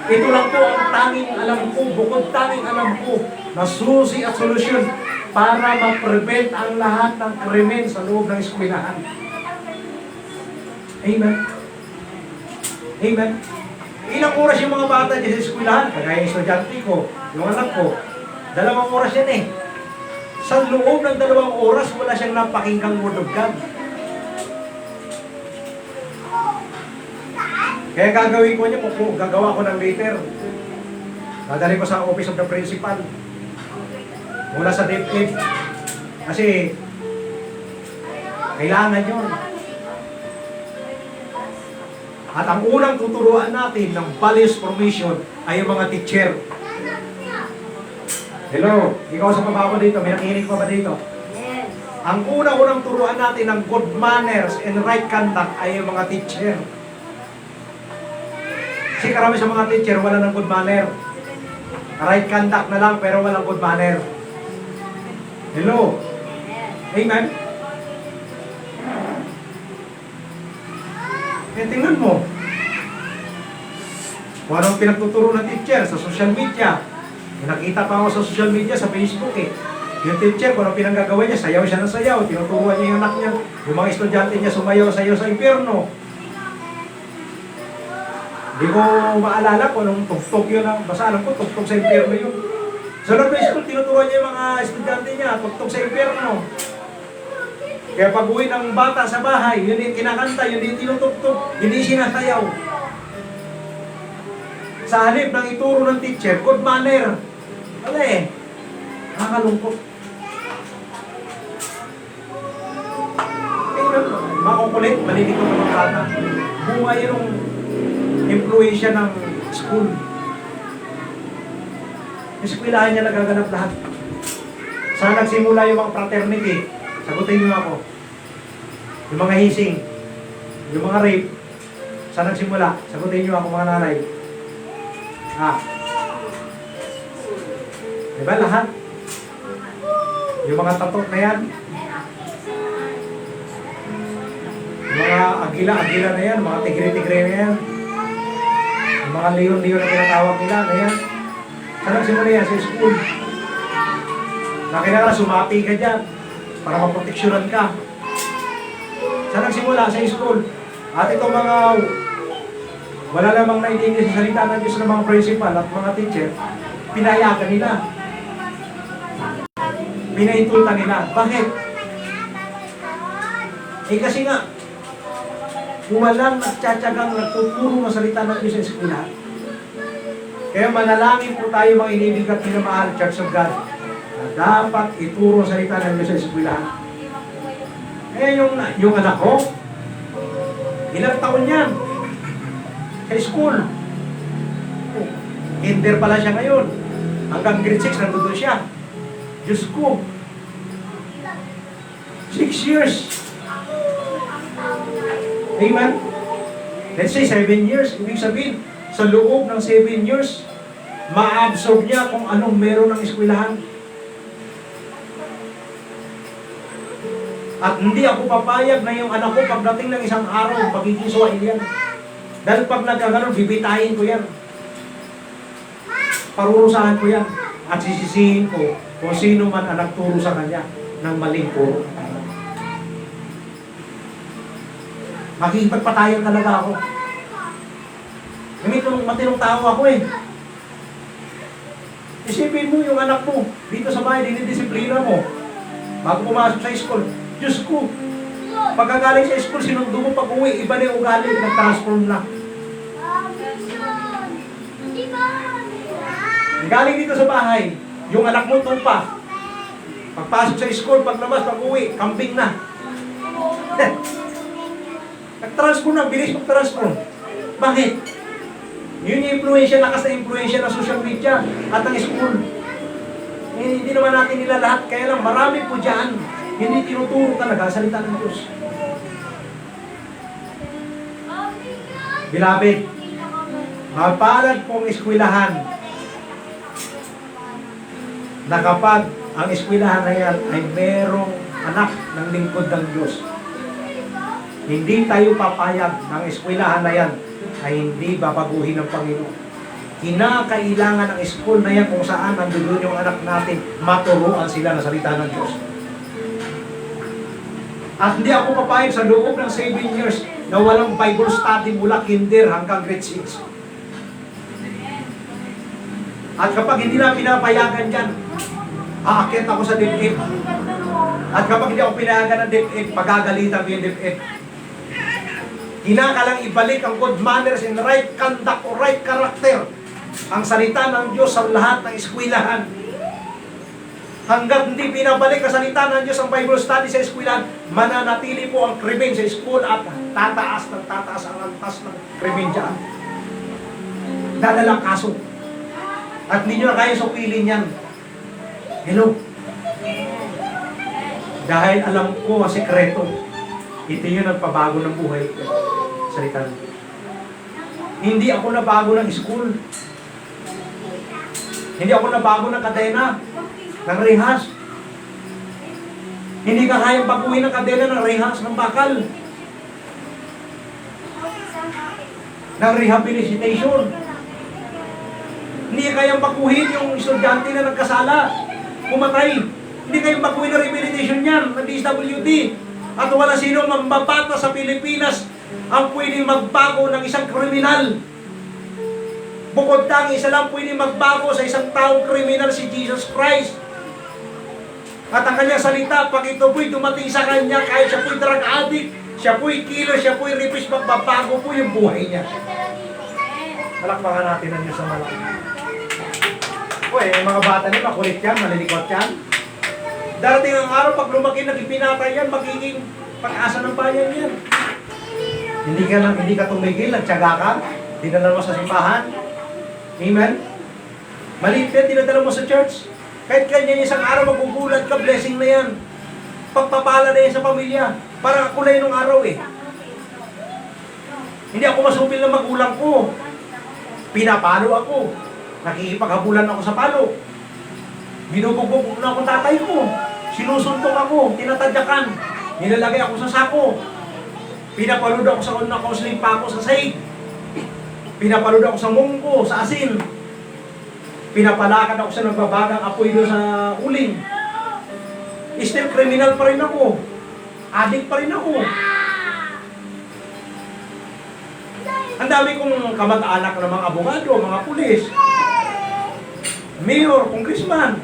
Ito lang po ang tanging alam ko, bukod tanging alam ko, na susi at solusyon para ma-prevent ang lahat ng krimen sa loob ng eskwelahan. Amen. Amen. Ilang oras yung mga bata dyan sa eskwelahan? Kagaya yung estudyante ko, yung anak ko, 2 oras yan eh. Sa loob ng 2 oras, wala siyang napakinggang word of God. Kaya gagawin ko niya, gagawa ko ng letter. Dadali ko sa office of the principal. Mula sa DepEd. Kasi, kailangan yun. At ang unang tuturuan natin ng values formation ay yung mga teacher. Hello, ikaw sa baba ko dito, may nakikinig pa ba dito? Yes. Ang unang turuan natin ng good manners and right conduct ay yung mga teacher. Kasi karami sa mga teacher, wala ng good manner. Right conduct na lang, pero walang good manner. Hello? Amen? Eh, tingnan mo. Kung anong pinagtuturo ng teacher sa social media. Nakita pa ako sa social media, sa Facebook eh. Yung teacher, kung anong pinanggagawa niya, sayaw siya ng sayaw. Tinuturuan niya yung anak niya. Yung mga estudyante niya, sumayaw-sayaw sa impyerno. Hindi ko maalala kung anong tugtog yun. Basta alam ko, tugtog sa impyerno yun. Sa Lord High School, tinuturuan niya yung mga estudyante niya, tugtog sa impyerno. Kaya pag uwi ng bata sa bahay, yun yung kinakanta, yun yung tinutugtog, hindi sinasayaw. Sa halip ng ituro ng teacher, good manner. Wala eh. Nakakalungkot. Makukulit, malilito ng mga bata. Bunga yung influensya ng school. Eskwelahan niya nagaganap lahat. Saan nagsimula yung mga fraternity? Sagutin niyo ako. Yung mga hising, yung mga rape, saan nagsimula? Sagutin niyo ako mga nanay. Diba lahat? Yung mga tatok na yan, yung mga agila-agila na yan, mga tigre-tigre na yan, yung mga leon-leon na tinatawag nila na yan, saan nagsimula yan? Sa school. Na kailangan sumapi ka dyan para maproteksyonan ka. Saan nagsimula? Sa school. At itong mga wala namang naintindihan sa salita ng Diyos ng mga principal at mga teacher, pinayagan nila. Pinaintultan nila. Bakit? Eh kasi nga, walang nagtsatsagang nagtuturo ng salita ng Diyos sa eskwela. Kaya manalangin po tayo mga inibig at minamahal, Church of God, na dapat ituro ang salita ng Diyos sa eskwela. Eh yung anak ko, ilang taon yan? Sa school. Kinder pala siya ngayon. Hanggang grade 6, nandun siya. Diyos ko. 6 years. Amen? Let's say 7 years. Ibig sabihin, sa loob ng 7 years, ma-absorb niya kung anong meron ng eskwelahan. At hindi ako papayag na yung anak ko pagdating ng isang araw, magiging suwain yan. Dahil pag nagkaganon, bibitahin ko yan. Parurusahan ko yan. At sisisihin ko kung sino man ang nagturo sa kanya ng maling puro. Makikipagpatayan talaga ako. Matinong tao ako eh. Isipin mo yung anak mo, dito sa bahay, dinidisiplina mo. Bago pumasok sa school, Diyos ko, pagkagaling sa school, sinundo mo pag uwi, iba na yung ugali, nag-transform na. Galing dito sa bahay, yung anak mo tumpa. Pagpasok sa school, paglabas, pag uwi, kambing na. Nag-transform na, bilis mag-transform. Bakit? Yun yung influensya, lakas na influensya ng social media at ng school. Hindi naman natin nila lahat, kaya lang marami po dyan, hindi tinuturo talaga salita ng Diyos. Beloved, mapalad pong eskwelahan na kapag ang eskwelahan na yan ay merong anak ng lingkod ng Diyos. Hindi tayo papayag ng eskwelahan na yan ay hindi babaguhin ng Panginoon. Kinakailangan ng school na yan kung saan nandun yung anak natin, maturuan sila na salita ng Diyos. At hindi ako papayag sa loob ng 7 years na walang Bible study mula kinder hanggang grade 6. At kapag hindi na pinapayagan dyan, aakyat ako sa DepEd. At kapag hindi ako pinayagan ng DepEd, pagagalitan ko yung DepEd. Kinakalang ibalik ang good manners and right conduct o right character, ang salita ng Diyos sa lahat ng eskwelahan. Hanggat hindi pinabalik ang salita ng Diyos ang Bible study sa eskwelahan, mananatili po ang krimen sa school at tataas ang antas ng krimen dyan. Dadalang kaso. At hindi nyo na kaya supilin yan. Hello? Dahil alam ko ang sekreto. Ito yung nagpabago ng buhay ko. Salita ng Diyos. Hindi ako nabago ng school. Hindi ako nabago ng kadena, ng rehas. Hindi ka kayang baguhin ng kadena ng rehas, ng bakal. Ng rehabilitation. Hindi kayang baguhin yung estudyante na nagkasala, pumatay. Hindi kayang baguhin ng rehabilitation niyan, ng DSWD. At wala sinong mambabata sa Pilipinas ang pwedeng magbago ng isang kriminal. Bukod tang isa lang pwedeng magbago sa isang taong kriminal, si Jesus Christ. At ang kanyang salita, pag ito po'y dumating sa kanya, kahit siya po'y drug addict, siya po'y killer, siya po'y rapist, magbabago po yung buhay niya. Palakpakan natin ang Diyos sa malaki. Uy, yung mga bata niya, makulit yan, malilikot yan. Darating ang araw, pag lumaki, naging pinatay yan, magiging pag-asa ng bayan yan. Hindi ka tumigil, nagtyaga ka, dinala mo sa simbahan. Amen? Maliit yan, dinadala mo sa church. Kahit ganyan isang araw magugulat ka, blessing na yan. Pagpapala na yan sa pamilya. Parang ako na yun nung araw eh. Hindi ako masupil ng magulang ko. Pinapalo ako. Nakikipaghabulan ako sa palo. Binubugbog na ako tatay ko. Sinusuntok ako, tinatadyakan. Nilalagay ako sa sako. Pinapalod ako sa unang pa ako sa sahig. Pinapalod ako sa mungko, sa asin. Pinapalakad ako sa nagbabagang apoy doon sa uling. Still criminal pa rin ako. Addict pa rin ako. Ang dami kong kamag-anak ng mga abogado, mga pulis, mayor, congressman,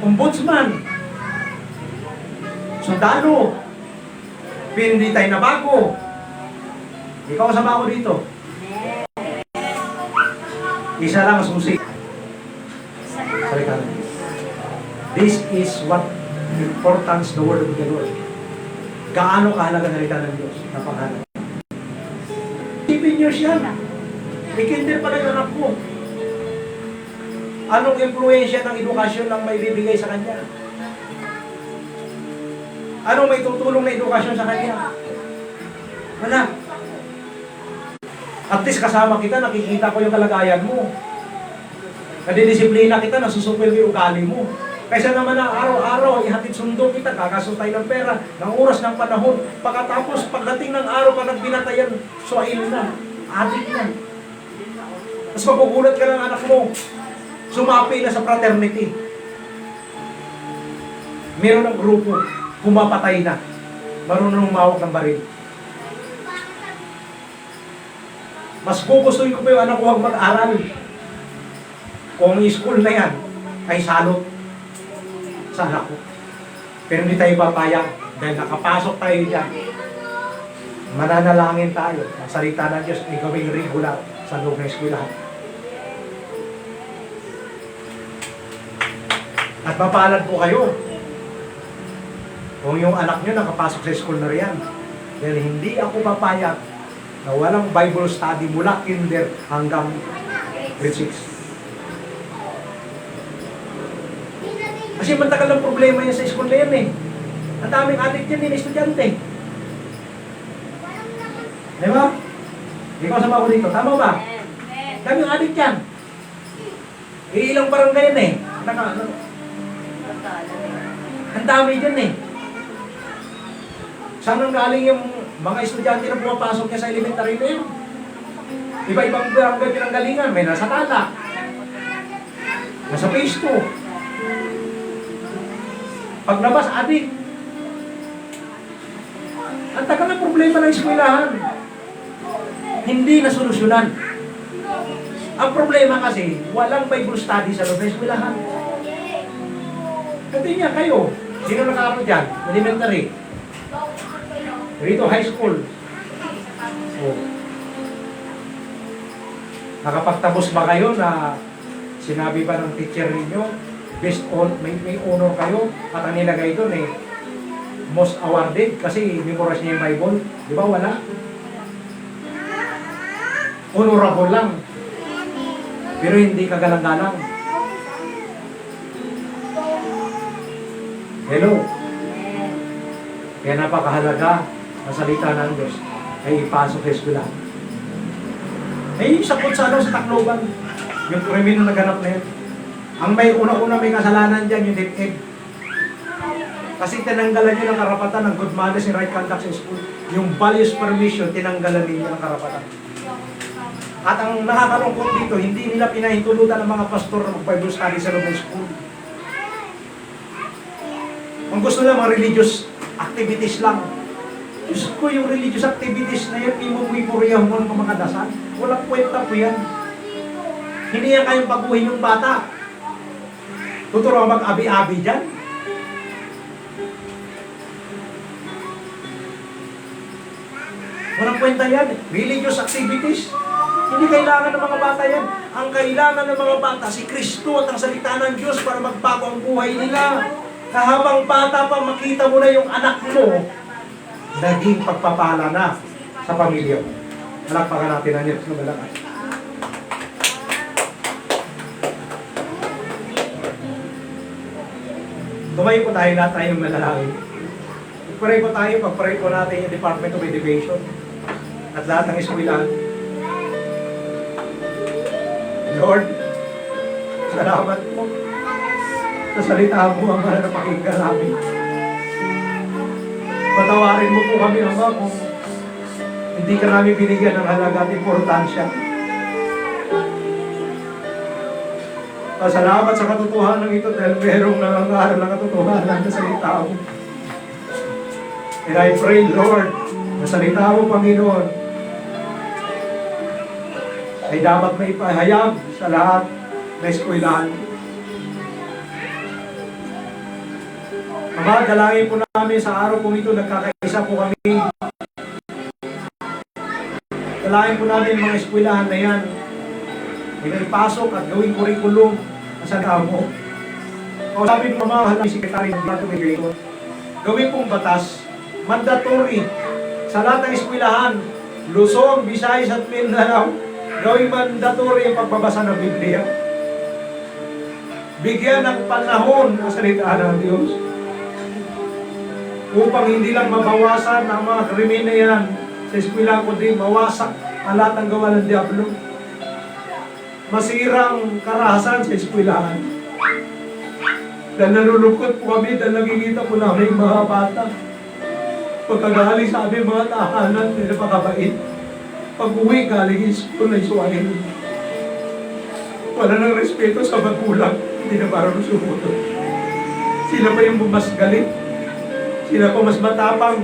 ombudsman, sundalo, pero hindi tayo nabago. Ikaw kasama ako dito. Isa lang ang susi. Salita ng Diyos. This is what importance the word of the Lord. Gaano kahalaga ng salita ng Diyos? Napakahalaga. 7 years yan. May kinder pala yung anak ko. Anong impluensya ng edukasyon ang may bibigay sa kanya? Anong may tutulong na edukasyon sa kanya? Wala. At least kasama kita, nakikita ko yung kalagayan mo. Nadidisiplina kita, nasusupil yung ugali mo. Kaysa naman na araw-araw, ihatid sundo kita, kakasutay ng pera, ng oras ng panahon. Pagkatapos, pagdating ng araw, pag nagbinatayan, suwail na, adik na. Tapos magugulat ka ng anak mo, sumapi na sa fraternity. Meron ng grupo, pumapatay na, marunong humawak ng baril. Mas gugustuhin ko pa yung anak ko huwag mag-aral. Kung school na yan, ay salot sa anak ko. Pero hindi tayo papayag dahil nakapasok tayo dyan. Mananalangin tayo. Ang salita ng Diyos ay gawing regular sa loob ng eskwelahan. At mapalad po kayo kung yung anak nyo nakapasok sa school na riyan. Dahil hindi ako papayag na walang Bible study mula kinder hanggang grade 6. Kasi matagal ang problema yan sa school na yan eh. Ang daming addict yan din, estudyante. Di ba? Ikaw sama ko dito, tama ba? Daming addict yan. Ilang barangay yan eh. Ang dami dyan eh. Saan nang galing yung mga estudyante na pumapasok niya sa elementary na yun? Iba-ibang barangay pinanggalingan. May nasa Tala. Nasa Phase 2. Paglabas, adik. Ang tagal ng problema ng eskwelahan. Hindi nasolusyonan. Ang problema kasi, walang Bible study sa loob ng eskwelahan. Kasi niya kayo, sino nakakaroon dyan? Elementary. Rito, high school. Oh. Nakapagtapos ba kayo na sinabi pa ng teacher ninyo, best on, may honor kayo, at ang nilagay doon eh, most awarded, kasi memorize niya yung Bible. Di ba? Wala. Honorable lang. Pero hindi kagalang-galang. Hello. Kaya napakahalaga na salita ng Diyos ay ipasok sa eskwelahan. Ay, sakot sa ano, sa Tacloban. Yung krimen na naganap na yun. Ang may una-una may kasalanan dyan, yung DepEd. Kasi tinanggalan nyo ng karapatan ng good manners and right conduct sa school. Yung values permission, tinanggalan ninyo ng karapatan. At ang nakakalungkot dito, hindi nila pinahintulutan ng mga pastor na mag-Bible study sa loob ng school. Ang gusto nila, mga religious activities lang. Diyos ko, yung religious activities na yan, imumipuriyaw mo ng mga dasal. Walang kwenta po yan. Hindi yan kayong baguhin yung bata. Tuturo mag-abi-abi dyan. Walang kwenta yan. Religious activities. Hindi kailangan ng mga bata yan. Ang kailangan ng mga bata, si Kristo at ang salita ng Diyos para magbago ang buhay nila. Habang bata pa, makita mo na yung anak mo, naging pagpapala na sa pamilya mo. Malakpakan natin ang Diyos na malakas. Tumayo po tayo, lahat tayong manalangin. Pag-pray po tayo, pag-pray po natin yung Department of Education at lahat ng eskwelahan. Lord, salamat po sa salita mo, Ama, na napakinggan namin. Patawarin mo po kami, Ama, kung hindi ka namin binigyan ng halaga at importansya. Salamat sa katotohanan ito dahil merong nangangaral ng katotohanan na salita mo. And I pray, Lord, na salita mo, Panginoon, ay dapat may ipahayag sa lahat na eskwelahan. Ama, dalangin po namin sa araw po ito, nagkakaisa po kami. Dalangin po namin mga eskwelahan na yan. Pinapasok at gawing kurikulum sa mo. O sabi ng mga halang sekretary ng Education, gawin pong batas, mandatory sa lahat ng eskwelahan, Luzon, Visayas at Mindanao, gawing mandatory ang pagbabasa ng Biblia. Bigyan ng panahon ang salita ng Diyos upang hindi lang mabawasan ang mga krimen na yan sa eskwelahan, kundi mawasak ang lahat ng gawa ng Diablo. Masirang karahasan sa eskwelahan. Dahil nalulungkot po kami dahil nakikita po namin mga bata. Pagkagaling sa aming mga tahanan, nila pakabait. Pag-uwi, galing school na isuwain. Wala nang respeto sa magulang, hindi na parang sumunod. Sila pa yung mas galit. Sila pa mas matapang.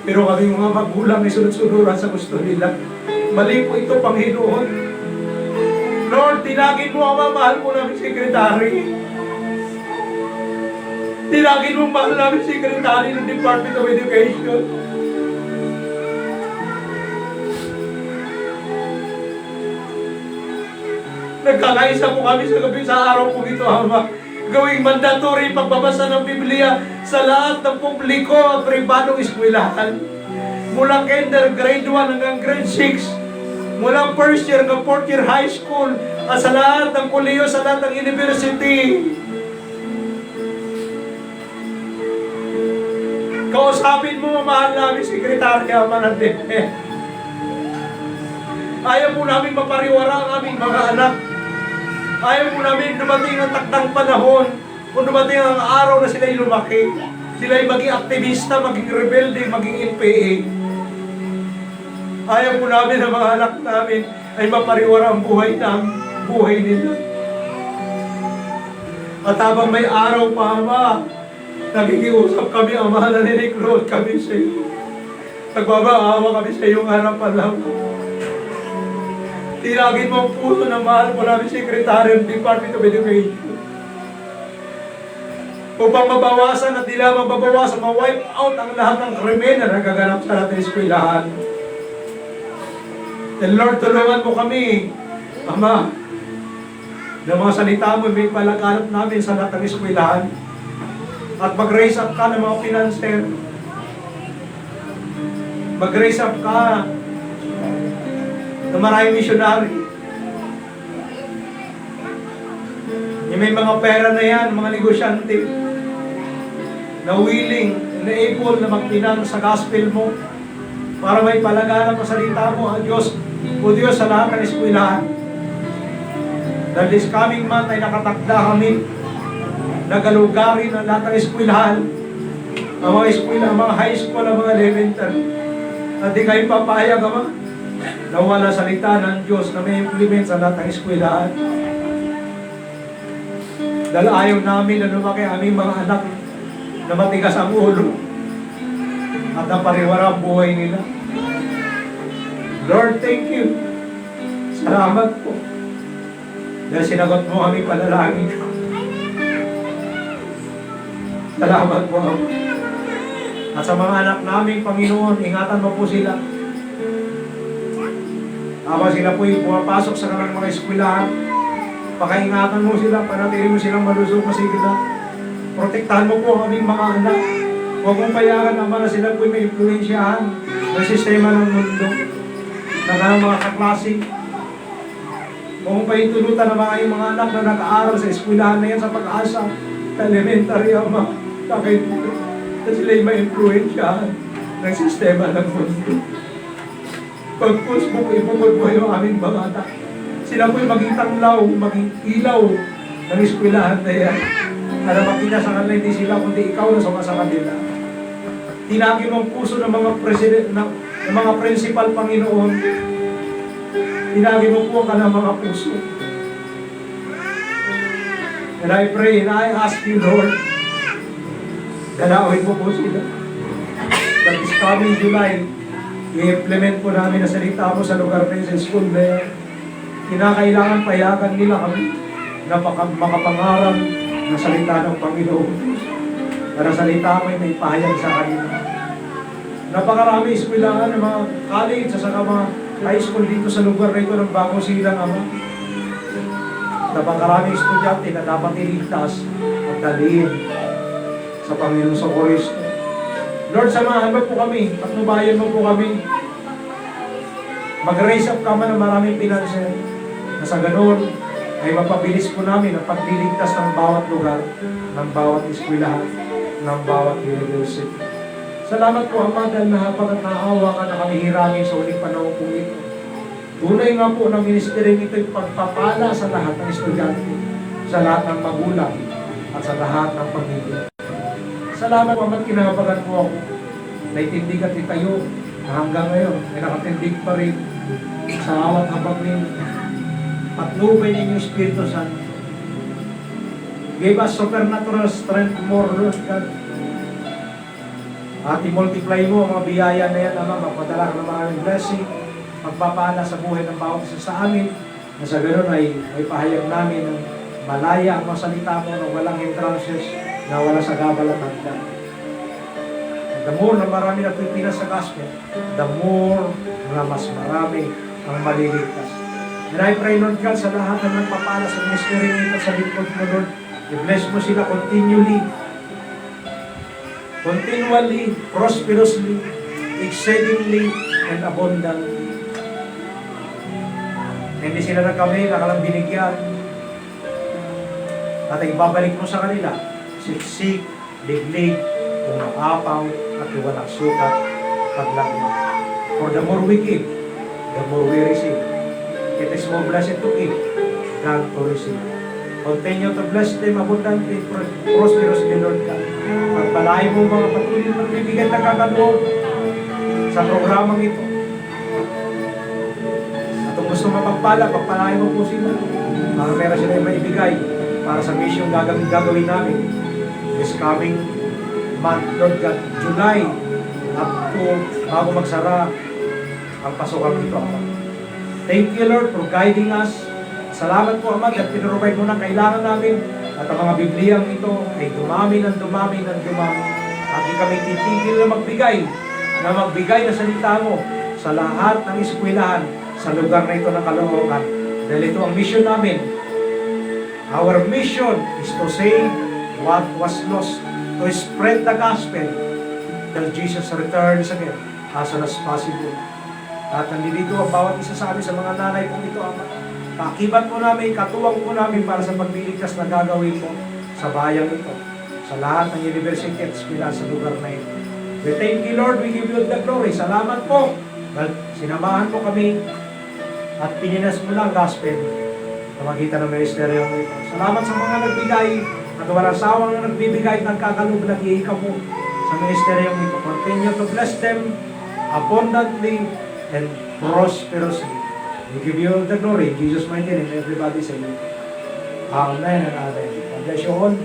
Pero kami mga magulang ay sunod-sunuran sa gusto nila. Mali po ito, Panginoon. Lord, tinagin mo, Ama, mahal mo namin sekretary. Tinagin mo, mahal namin sekretary ng Department of Education. Nagkakaisa po kami sa gabi sa araw po ito, Ama. Gawing mandatory pagbabasa ng Biblia sa lahat ng publiko at pribadong eskwelahan. Mula kinder, grade 1 hanggang grade 6. Mula first year hanggang fourth year high school at sa lahat ng kolehiyo, sa lahat ng university. Kausapin mo, mahal namin sekretarya, Ama ng DepEd. Ayaw po namin mapariwara ang aming mga anak. Ayaw po namin dumating ang takdang panahon kung dumating ang araw na sila'y lumaki. Sila'y maging aktivista, maging rebelde, maging NPA. Ayaw po namin ang mga anak namin ay mapariwara ang buhay nila. At habang may araw pa, Ama, nakikiusap kami, Ama, naninikroot kami sa iyo. Nagbabaawa kami sa iyong harapan lang. Tinagin mo ang puso na mahal mo namin sekretary ng Department of Education. Upang mabawasan at nila mababawasan, ma-wipe out ang lahat ng krimen na nagaganap sa ating eskwelahan. And Lord, tulungan mo kami, Ama, na mga salita mo, may palaganap namin sa lahat ng eskwelahan. At mag-raise up ka ng mga financer. Mag-raise up ka ng maraming missionary. Yung may mga pera na yan, mga negosyante. na willing, na able na magpinang sa gospel mo para may palaganan pa salita mo, ang Diyos, o Diyos, sa lahat ng eskwelahan. Dahil this coming month ay nakatakda kami, nagalugarin ang lahat ng eskwelahan, ang mga eskwela, ang mga high school, ang mga elementary, at di kayo papayag, Ama, na wala salita ng Diyos na may implement sa lahat ng eskwelahan. Dahil ayaw namin na lumaki aming mga anak na matigas ang ulo at napariwara ang buhay nila. Lord, thank you. Salamat po. Dahil sinagot mo kami panalangin. Salamat po. At sa mga anak namin, Panginoon, ingatan mo po sila. Habang sila po'y pumapasok sa kanilang mga eskwelahan, pakaingatan mo sila, panatili mo silang malusog na sigla. Protektahan mo po ang aming mga anak. Huwag mong payagan naman na sila po'y may impluensyahan ng sistema ng mundo, ng kanilang mga kaklase. Huwag mong pahintulutan ng mga anak na nag-aaral sa eskwelahan na yan sa pag-asa, sa elementary, Ama, kakaibigan, na sila'y may impluensyahan ng sistema ng mundo. Pag-push mo, ipugod mo yung aming mga anak. Sila po'y maging tanglaw, maging ilaw ng eskwelahan na yan. Para makita sa kanila, hindi sila, kundi ikaw na sa kanila. Tinagin mo ang puso ng mga president, ng mga principal, Panginoon. Tinagin mo po ang kanilang mga puso. And I pray and I ask you, Lord, dalawin mo po sila. That is coming July, i-implement po namin na salita mo sa lugar na sa school na yan. Kinakailangan payagan nila kami na makapangarang na salita ng Panginoon. Para salita mo may pahayag sa kanila. Napakarami eskwelahan ng mga college sa saka mga high school dito sa lugar na ito ng Bagong Silang, Ama. Napakarami estudyante na dapat iligtas at dalhin sa Panginoon sa Kristo. Lord, samahan mo po kami, patnubayan mo po kami. Mag-raise up ka man ng maraming pinansyal na sa ganun ay mapabilis po namin ang pagliligtas ng bawat lugar, ng bawat eskwelahan, ng bawat university. Salamat po, Ama, dahil nahapag at naawa ka na kami hirangin sa uling panahon po ito. Tunay nga po ng ministering ito yung pagpapala sa lahat ng estudyante, sa lahat ng magulang, at sa lahat ng pamilya. Salamat po, Ama, kinahabagan mo ako. Naitindig at itayo na hanggang ngayon ay nakatindig pa rin sa awat habag ninyo. Patnubay ninyo yung Espiritu Santo. Give us supernatural strength more, Lord God. At i-multiply mo ang mga biyaya na yan, Ama, magpadala ka ng maraming blessing, magpapala sa buhay ng bawat isa sa amin, na sa ganoon ay pahayag namin ng malaya ang mga salita mo na walang hindrances, na wala sa gabal at hagdan. The more na marami na Pilipinas sa gospel, the more na mas marami ang maliligtas. And I pray, Lord God, sa lahat na nagpapala sa ministry nito sa likod mo, Lord, i-bless mo sila continually, prosperously, exceedingly, and abundantly. Hindi sila nagkamali, nakalang binigyan. At ibabalik mo sa kanila, siksik, liglig, umaapaw, at walang sukat, paglaki. For the more we give, the more we receive. It is more blessed to give than to receive. Continue to bless them abundantly, prosperously, Lord God. Pagpalain mo mga patuloy na magbibigay na kakaloob sa programang ito. At kung gusto mapagpala, pagpalain mo po sila. Mga pera sila ay maibigay para sa mission gagawin namin this coming month, Lord God, July, up to bago magsara ang pasukan ito. Thank you, Lord, for guiding us. Salamat po, Ama, at pinrovide mo na kailangan namin at ang mga Bibliyang ito ay dumami ng dumami ng dumami. At di kami titigil na magbigay na salita mo sa lahat ng eskwelahan sa lugar na ito ng Caloocan. Dahil ito ang mission namin. Our mission is to save what was lost, to spread the gospel till Jesus returns again as soon as possible. At nandito ang bawat isa sa amin sa mga nanay kong ito, Ama. Kakibat po namin, katuwang po namin para sa pagliligtas na gagawin po sa bayang ito. sa lahat ng university at eskwela sa lugar na ito. We thank you, Lord. We give you the glory. Salamat po. Dahil sinamahan mo kami at pininas mo lang gospel sa magitan ng ministeryo mo ito. Salamat sa mga nagbigay at walang sawang na nagbibigay ng kakaloob na iika mo sa ministeryo mo ito. Continue to bless them abundantly and prosperously. We give you the glory. In Jesus' mighty name, everybody say, Amen and Amen. God bless you all.